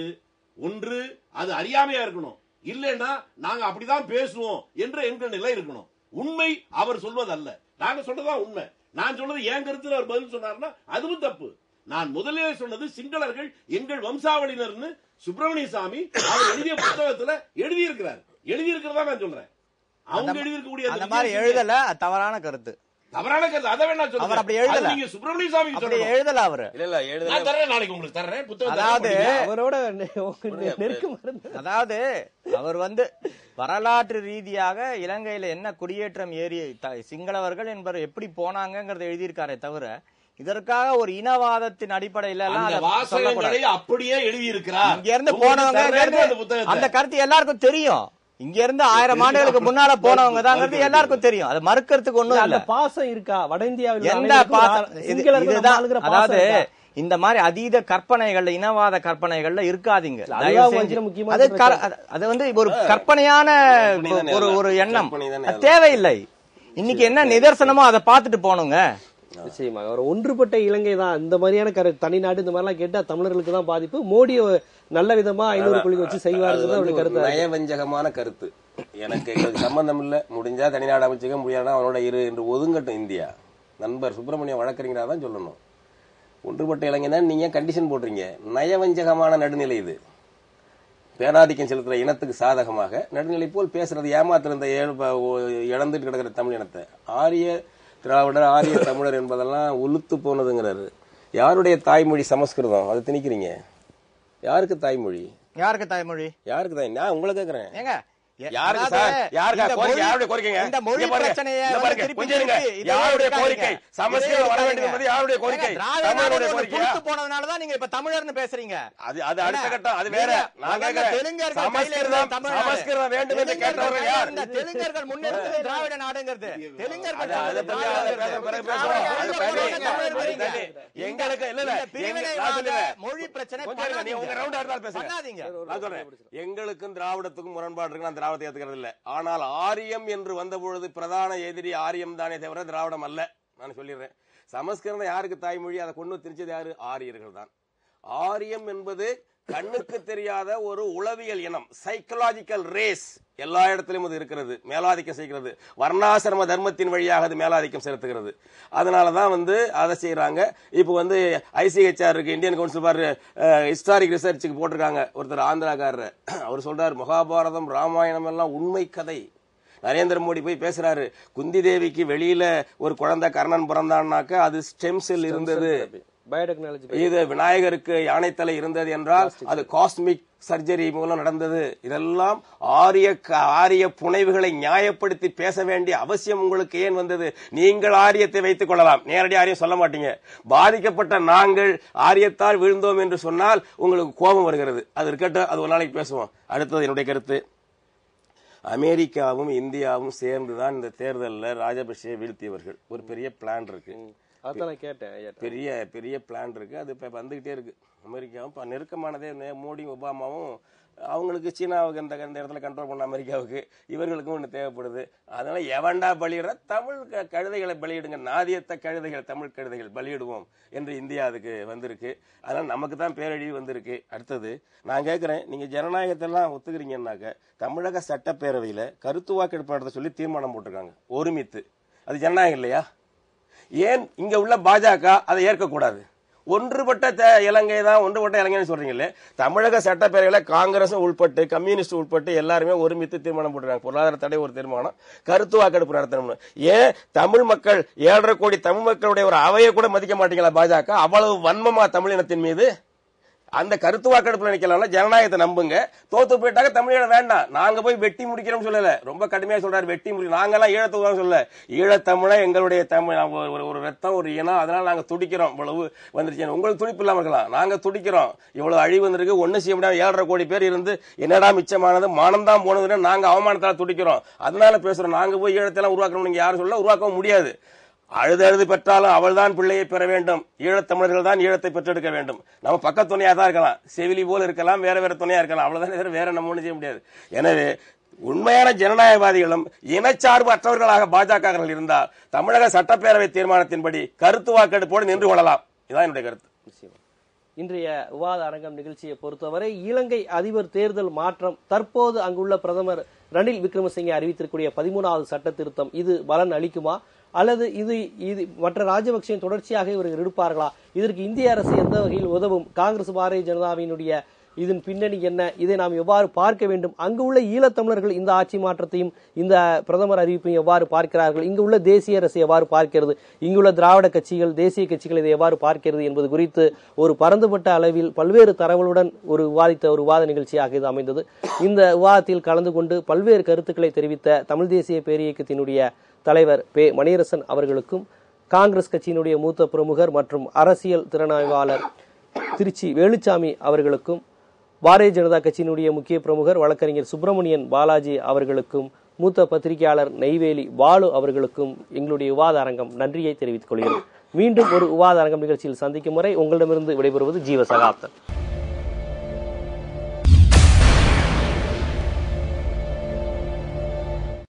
Speaker 4: ஒன்று அது அறியாமையா இருக்கணும், இல்லைன்னா நாங்க அப்படிதான் பேசுவோம் என்று எங்கள் நிலை இருக்கணும். உண்மை அவர் சொல்வது அல்ல, நாங்க சொல்றதுதான் உண்மை. நான் சொல்றது என் கருத்துல அவர் பதில் சொன்னார்னா அதுவும் தப்பு. நான் முதலே சொன்னது சிங்களர்கள் எங்கள் வம்சாவளியினர்னு சுப்பிரமணிய சாமி அவர் எழுதிய புத்தகத்துல எழுதியிருக்கிறதா நான் சொல்றேன். அவங்க எழுதியிருக்கக்கூடிய
Speaker 2: அந்த மாதிரி எழுதல, தவறான கருத்து.
Speaker 4: தவறான கருத்து அதை வேணா சொல்லுங்க.
Speaker 2: அவர் அப்படி எழுதல.
Speaker 4: நீங்க சுப்பிரமணிய சாமி சொல்லணும்.
Speaker 2: எழுதல அவரு.
Speaker 3: இல்ல எழுதல.
Speaker 4: நான் தரேன், நாளைக்கு உங்களுக்கு தரேன் புத்தகம்.
Speaker 2: அதாவது
Speaker 1: அவரோட நெருக்கம்.
Speaker 2: அதாவது அவர் வந்து வரலாற்று ரீதியாக இலங்கையில என்ன குடியேற்றம் ஏறி சிங்களவர்கள் என்பவர் எப்படி போனாங்கிறத எழுதியிருக்காரே தவிர இதற்காக ஒரு இனவாதத்தின் அடிப்படையில
Speaker 4: அப்படியே எழுதியிருக்கிறார்.
Speaker 2: இங்க இருந்து போனவங்க அந்த கருத்து எல்லாருக்கும் தெரியும். இங்க இருந்து 1000 ஆண்டுகளுக்கு முன்னால போனவங்க தான் எல்லாருக்கும் தெரியும். அது மறுக்கிறதுக்கு ஒண்ணும் இல்ல.
Speaker 1: பாசம் இருக்கா வட இந்தியாவில்?
Speaker 2: எந்த பாசம்? அதாவது இந்த மாதிரி அதீத கற்பனைகள்ல, இனவாத கற்பனைகள்ல இருக்காதீங்க. அது வந்து ஒரு கற்பனையான ஒரு எண்ணம் தேவையில்லை. இன்னைக்கு என்ன நிதர்சனமோ அதை பார்த்துட்டு போனுங்க.
Speaker 1: நிச்சயமாக ஒரு ஒன்றுபட்ட இலங்கை தான். இந்த மாதிரியான தனிநாடு இந்த மாதிரிலாம் கேட்டா தமிழர்களுக்கு தான் பாதிப்பு. மோடி நல்ல விதமா 500 கோடி வச்சு செய்வாருங்கிறது கருத்து.
Speaker 3: நயவஞ்சகமான கருத்து. எனக்கு சம்பந்தம் இல்ல, முடிஞ்சா தனிநாடு அமைச்சுக்க, முடியாதா அவனோட இரு என்று ஒதுங்கட்டும் இந்தியா. நண்பர் சுப்பிரமணியம் வழக்கறிஞரா தான் சொல்லணும். ஒன்றுபட்ட இலங்கை தான் நீங்க கண்டிஷன் போடுறீங்க. நயவஞ்சகமான நடுநிலை இது. பேராதிக்கம் செலுத்துற இனத்துக்கு சாதகமாக நடுநிலை போல் பேசுறது, ஏமாத்திருந்த இழந்துட்டு கிடக்கிற தமிழ் இனத்தை. ஆரிய திராவிடர், ஆரிய தமிழர் என்பதெல்லாம் உளுத்து போனதுங்கிறாரு. யாருடைய தாய்மொழி சமஸ்கிருதம்? அதை திணிக்கிறீங்க. யாருக்கு தாய்மொழி?
Speaker 2: யாருக்கு தாய்மொழி?
Speaker 3: யாருக்கு தான்? நான் உங்களை கேக்குறேன்.
Speaker 2: ஏங்க
Speaker 3: யாருக்கு சார்? யாருக்கா கோரிக்கை? யாருடைய கோரிக்கைங்க?
Speaker 2: இந்த மொழி பிரச்சனையை
Speaker 3: யாருடைய கோரிக்கை? சமஸ்கிருதம் வர வேண்டும் என்பது யாருடைய கோரிக்கை? தமிழனுடைய கோரிக்கை.
Speaker 2: போனதுனால தான் நீங்க இப்ப தமிழர்னு பேசுறீங்க.
Speaker 3: அது அடுத்த கட்டம், அது வேற. நான் கேக்குறேன், சமஸ்கிருதம் வேண்டும் என்று கேட்டவர்கள் யார்?
Speaker 2: இந்த தெலுங்கர்கள் முன்னெடுத்தது திராவிட நாடுங்கிறது. தெலுங்கர்கள்
Speaker 3: எங்களுக்கு இல்ல
Speaker 2: மொழி பிரச்சனை
Speaker 3: உங்க ரவுண்ட் அடுத்தால் பேசுங்க. எங்களுக்கும் திராவிடத்துக்கும் முரண்பாடு இருக்கு. நான் திராவிடத்தை ஏத்துக்கிறது இல்ல. ஆனால் ஆரியம் என்று வந்த பொழுது பிரதான எதிரி ஆரியம் தானே தவிர திராவிடம் அல்ல. நான் சொல்லிடுறேன். சமஸ்கிருதம் யாருக்கு தாய்மொழி? அதை கொண்டு திணிச்சது யாரு? ஆரியர்கள் தான். ஆரியம் என்பது கண்ணுக்கு தெரியாத ஒரு உளவியல் இனம், சைக்கலாஜிக்கல் ரேஸ். எல்லா இடத்திலும் அது இருக்கிறது, மேலாதிக்கம் செய்கிறது. வர்ணாசிரம தர்மத்தின் வழியாக அது மேலாதிக்கம் செலுத்துகிறது. அதனாலதான் அதை செய்யறாங்க. இப்போ ICHR இருக்கு, இந்தியன் கவுன்சில் ஃபார் ஹிஸ்டாரிக் ரிசர்ச்சுக்கு போட்டிருக்காங்க. ஒருத்தர் ஆந்திராக்காரர், அவர் சொல்றாரு, மகாபாரதம் ராமாயணம் எல்லாம் உண்மை கதை. நரேந்திர மோடி போய் பேசுறாரு, குந்தி தேவிக்கு வெளியில ஒரு குழந்தை கர்ணன் பிறந்தான்னாக்க அது ஸ்டெம் செல் இருந்தது. இது விநாயகருக்கு யானைத்தலை இருந்தது என்றால் அது காஸ்மிக் சர்ஜரி மூலம் நடந்தது. இதெல்லாம் ஆரிய புனைவுகளை நியாயப்படுத்தி பேச வேண்டிய அவசியம் உங்களுக்கு ஏன் வந்தது? நீங்கள் ஆரியத்தை வைத்துக் கொள்ளலாம், நேரடி ஆரியம் சொல்ல மாட்டீங்க. பாதிக்கப்பட்ட நாங்கள் ஆரியத்தால் விழுந்தோம் என்று சொன்னால் உங்களுக்கு கோபம் வருகிறது. அது இருக்கட்டும், அது ஒரு நாளைக்கு பேசுவோம். அடுத்தது என்னுடைய கருத்து, அமெரிக்காவும் இந்தியாவும் சேர்ந்துதான் இந்த தேர்தலில் ராஜபக்சே வீழ்த்தியவர்கள். ஒரு பெரிய பிளான் இருக்கு, பெரிய பெரிய பிளான் இருக்கு. அது இப்ப வந்துகிட்டே இருக்கு. அமெரிக்காவும் நெருக்கமானதே, மோடியும் ஒபாமாவும் அவங்களுக்கு சீனாவுக்கு இந்த இடத்துல கண்ட்ரோல் பண்ண அமெரிக்காவுக்கு இவர்களுக்கும் ஒன்று தேவைப்படுது. அதனால எவன்டா பலியிடுற? தமிழ் கழுதைகளை பலியிடுங்க, நாதியத்த கழுதைகள், தமிழ் கழுதைகள் பலியிடுவோம் என்று இந்தியா அதுக்கு வந்திருக்கு. அதனால நமக்கு தான் பேரழிவு வந்திருக்கு. அடுத்தது நான் கேட்கிறேன், நீங்க ஜனநாயகத்தெல்லாம் ஒத்துக்கிறீங்கன்னாக்க தமிழக சட்டப்பேரவையில கருத்து வாக்கெடுப்பு நடத்த சொல்லி தீர்மானம் போட்டிருக்காங்க, ஒருமித்து. அது ஜனநாயகம் இல்லையா? ஏன் இங்க உள்ள பாஜக அதை ஏற்கக்கூடாது? ஒன்றுபட்ட இலங்கை தான், ஒன்றுபட்ட இலங்கைன்னு சொல்றீங்களே. தமிழக சட்டப்பேரவையில காங்கிரஸ் உள்பட்டு, கம்யூனிஸ்ட் உள்பட்டு எல்லாருமே ஒருமித்து தீர்மானம் போட்டுருக்காங்க. பொருளாதார தடை ஒரு தீர்மானம், கருத்து வாக்கெடுப்பு நடத்தணும். ஏன் தமிழ் மக்கள் 7.5 கோடி தமிழ் மக்களுடைய ஒரு அவையை கூட மதிக்க மாட்டீங்களா பாஜக? அவ்வளவு வன்மமா தமிழினத்தின் மீது? அந்த கருத்து வாக்கெடுப்புல நிக்கலாம். ஜனநாயகத்தை நம்புங்க. தோத்து போயிட்டாங்க தமிழீழம் வேண்டாம், நாங்க போய் வெட்டி முடிக்கிறோம் சொல்லல. ரொம்ப கடுமையா சொல்றாரு, வெட்டி முடி. நாங்கெல்லாம் ஈழத்துக்கு சொல்ல, ஈழத்தமிழ எங்களுடைய தமிழ் ஒரு ரத்தம், ஒரு இனம். அதனால நாங்க துடிக்கிறோம். இவ்வளவு வந்துருச்சு. உங்களுக்கு துடிப்பு இல்லாம இருக்கலாம், நாங்க துடிக்கிறோம். இவ்வளவு அழிவு வந்திருக்கு, ஒண்ணு செய்ய முடியாது. 7.5 கோடி பேர் இருந்து என்னடா மிச்சமானது, மானம்தான் போனதுன்னு நாங்க அவமானத்தால துடிக்கிறோம். அதனால பேசுறோம். நாங்க போய் ஈழத்தெல்லாம் உருவாக்கணும் நீங்க யாரும் சொல்ல, உருவாக்கவும் முடியாது. அழுது பெற்றாலும் அவள் தான் பிள்ளையை பெற வேண்டும். ஈழத்தமிழர்கள் தான் ஈழத்தை பெற்றெடுக்க வேண்டும். நம்ம பக்க துணையா தான் இருக்கலாம், செவிலி போல இருக்கலாம், வேற வேற துணையா இருக்கலாம். அவ்வளவுதான், வேற நம்ம ஒண்ணு செய்ய முடியாது. எனவே உண்மையான ஜனநாயகவாதிகளும் இனச்சார்பு அற்றவர்களாக பாஜக இருந்தால் தமிழக சட்டப்பேரவை தீர்மானத்தின்படி கருத்து வாக்கெடுப்போடு நின்று கொள்ளலாம். இதான் என்னுடைய கருத்து.
Speaker 1: இன்றைய விவாத அரங்கம் நிகழ்ச்சியை பொறுத்தவரை இலங்கை அதிபர் தேர்தல் மாற்றம், தற்போது அங்குள்ள பிரதமர் ரணில் விக்ரமசிங்கே அறிவித்திருக்கூடிய 13வது சட்ட திருத்தம், இது பலன் அளிக்குமா அல்லது இது மற்ற ராஜபக்சேயின் தொடர்ச்சியாக இவர்கள் இருப்பார்களா? இதற்கு இந்திய அரசு எந்த வகையில் உதவும்? காங்கிரஸ் பாரதிய ஜனதாவினுடைய இதன் பின்னணி என்ன? இதை நாம் எவ்வாறு பார்க்க வேண்டும்? அங்கு உள்ள ஈழத்தமிழர்கள் இந்த ஆட்சி மாற்றத்தையும் இந்த பிரதமர் அறிவிப்பையும் எவ்வாறு பார்க்கிறார்கள்? இங்கு உள்ள தேசிய அரசு எவ்வாறு பார்க்கிறது? இங்குள்ள திராவிட கட்சிகள், தேசிய கட்சிகள் இதை எவ்வாறு பார்க்கிறது என்பது குறித்து ஒரு பரந்துபட்ட அளவில் பல்வேறு தரவுகளுடன் ஒரு விவாத நிகழ்ச்சியாக இது அமைந்தது. இந்த விவாதத்தில் கலந்து கொண்டு பல்வேறு கருத்துக்களை தெரிவித்த தமிழ் தேசிய பேரியக்கத்தினுடைய தலைவர் பே. மணியரசன் அவர்களுக்கும், காங்கிரஸ் கட்சியினுடைய மூத்த பிரமுகர் மற்றும் அரசியல் திறனாய்வாளர் திருச்சி வேலுச்சாமி அவர்களுக்கும், பாரதிய ஜனதா கட்சியினுடைய முக்கிய பிரமுகர் வழக்கறிஞர் சுப்பிரமணியன் பாலாஜி அவர்களுக்கும், மூத்த பத்திரிகையாளர் நெய்வேலி பாலு அவர்களுக்கும் எங்களுடைய விவாத அரங்கம் நன்றியை தெரிவித்துக் கொள்கிறோம். மீண்டும் ஒரு விவாத அரங்கம் நிகழ்ச்சியில் சந்திக்கும் முறை உங்களிடமிருந்து விடைபெறுவது ஜீவ சகாப்தன்.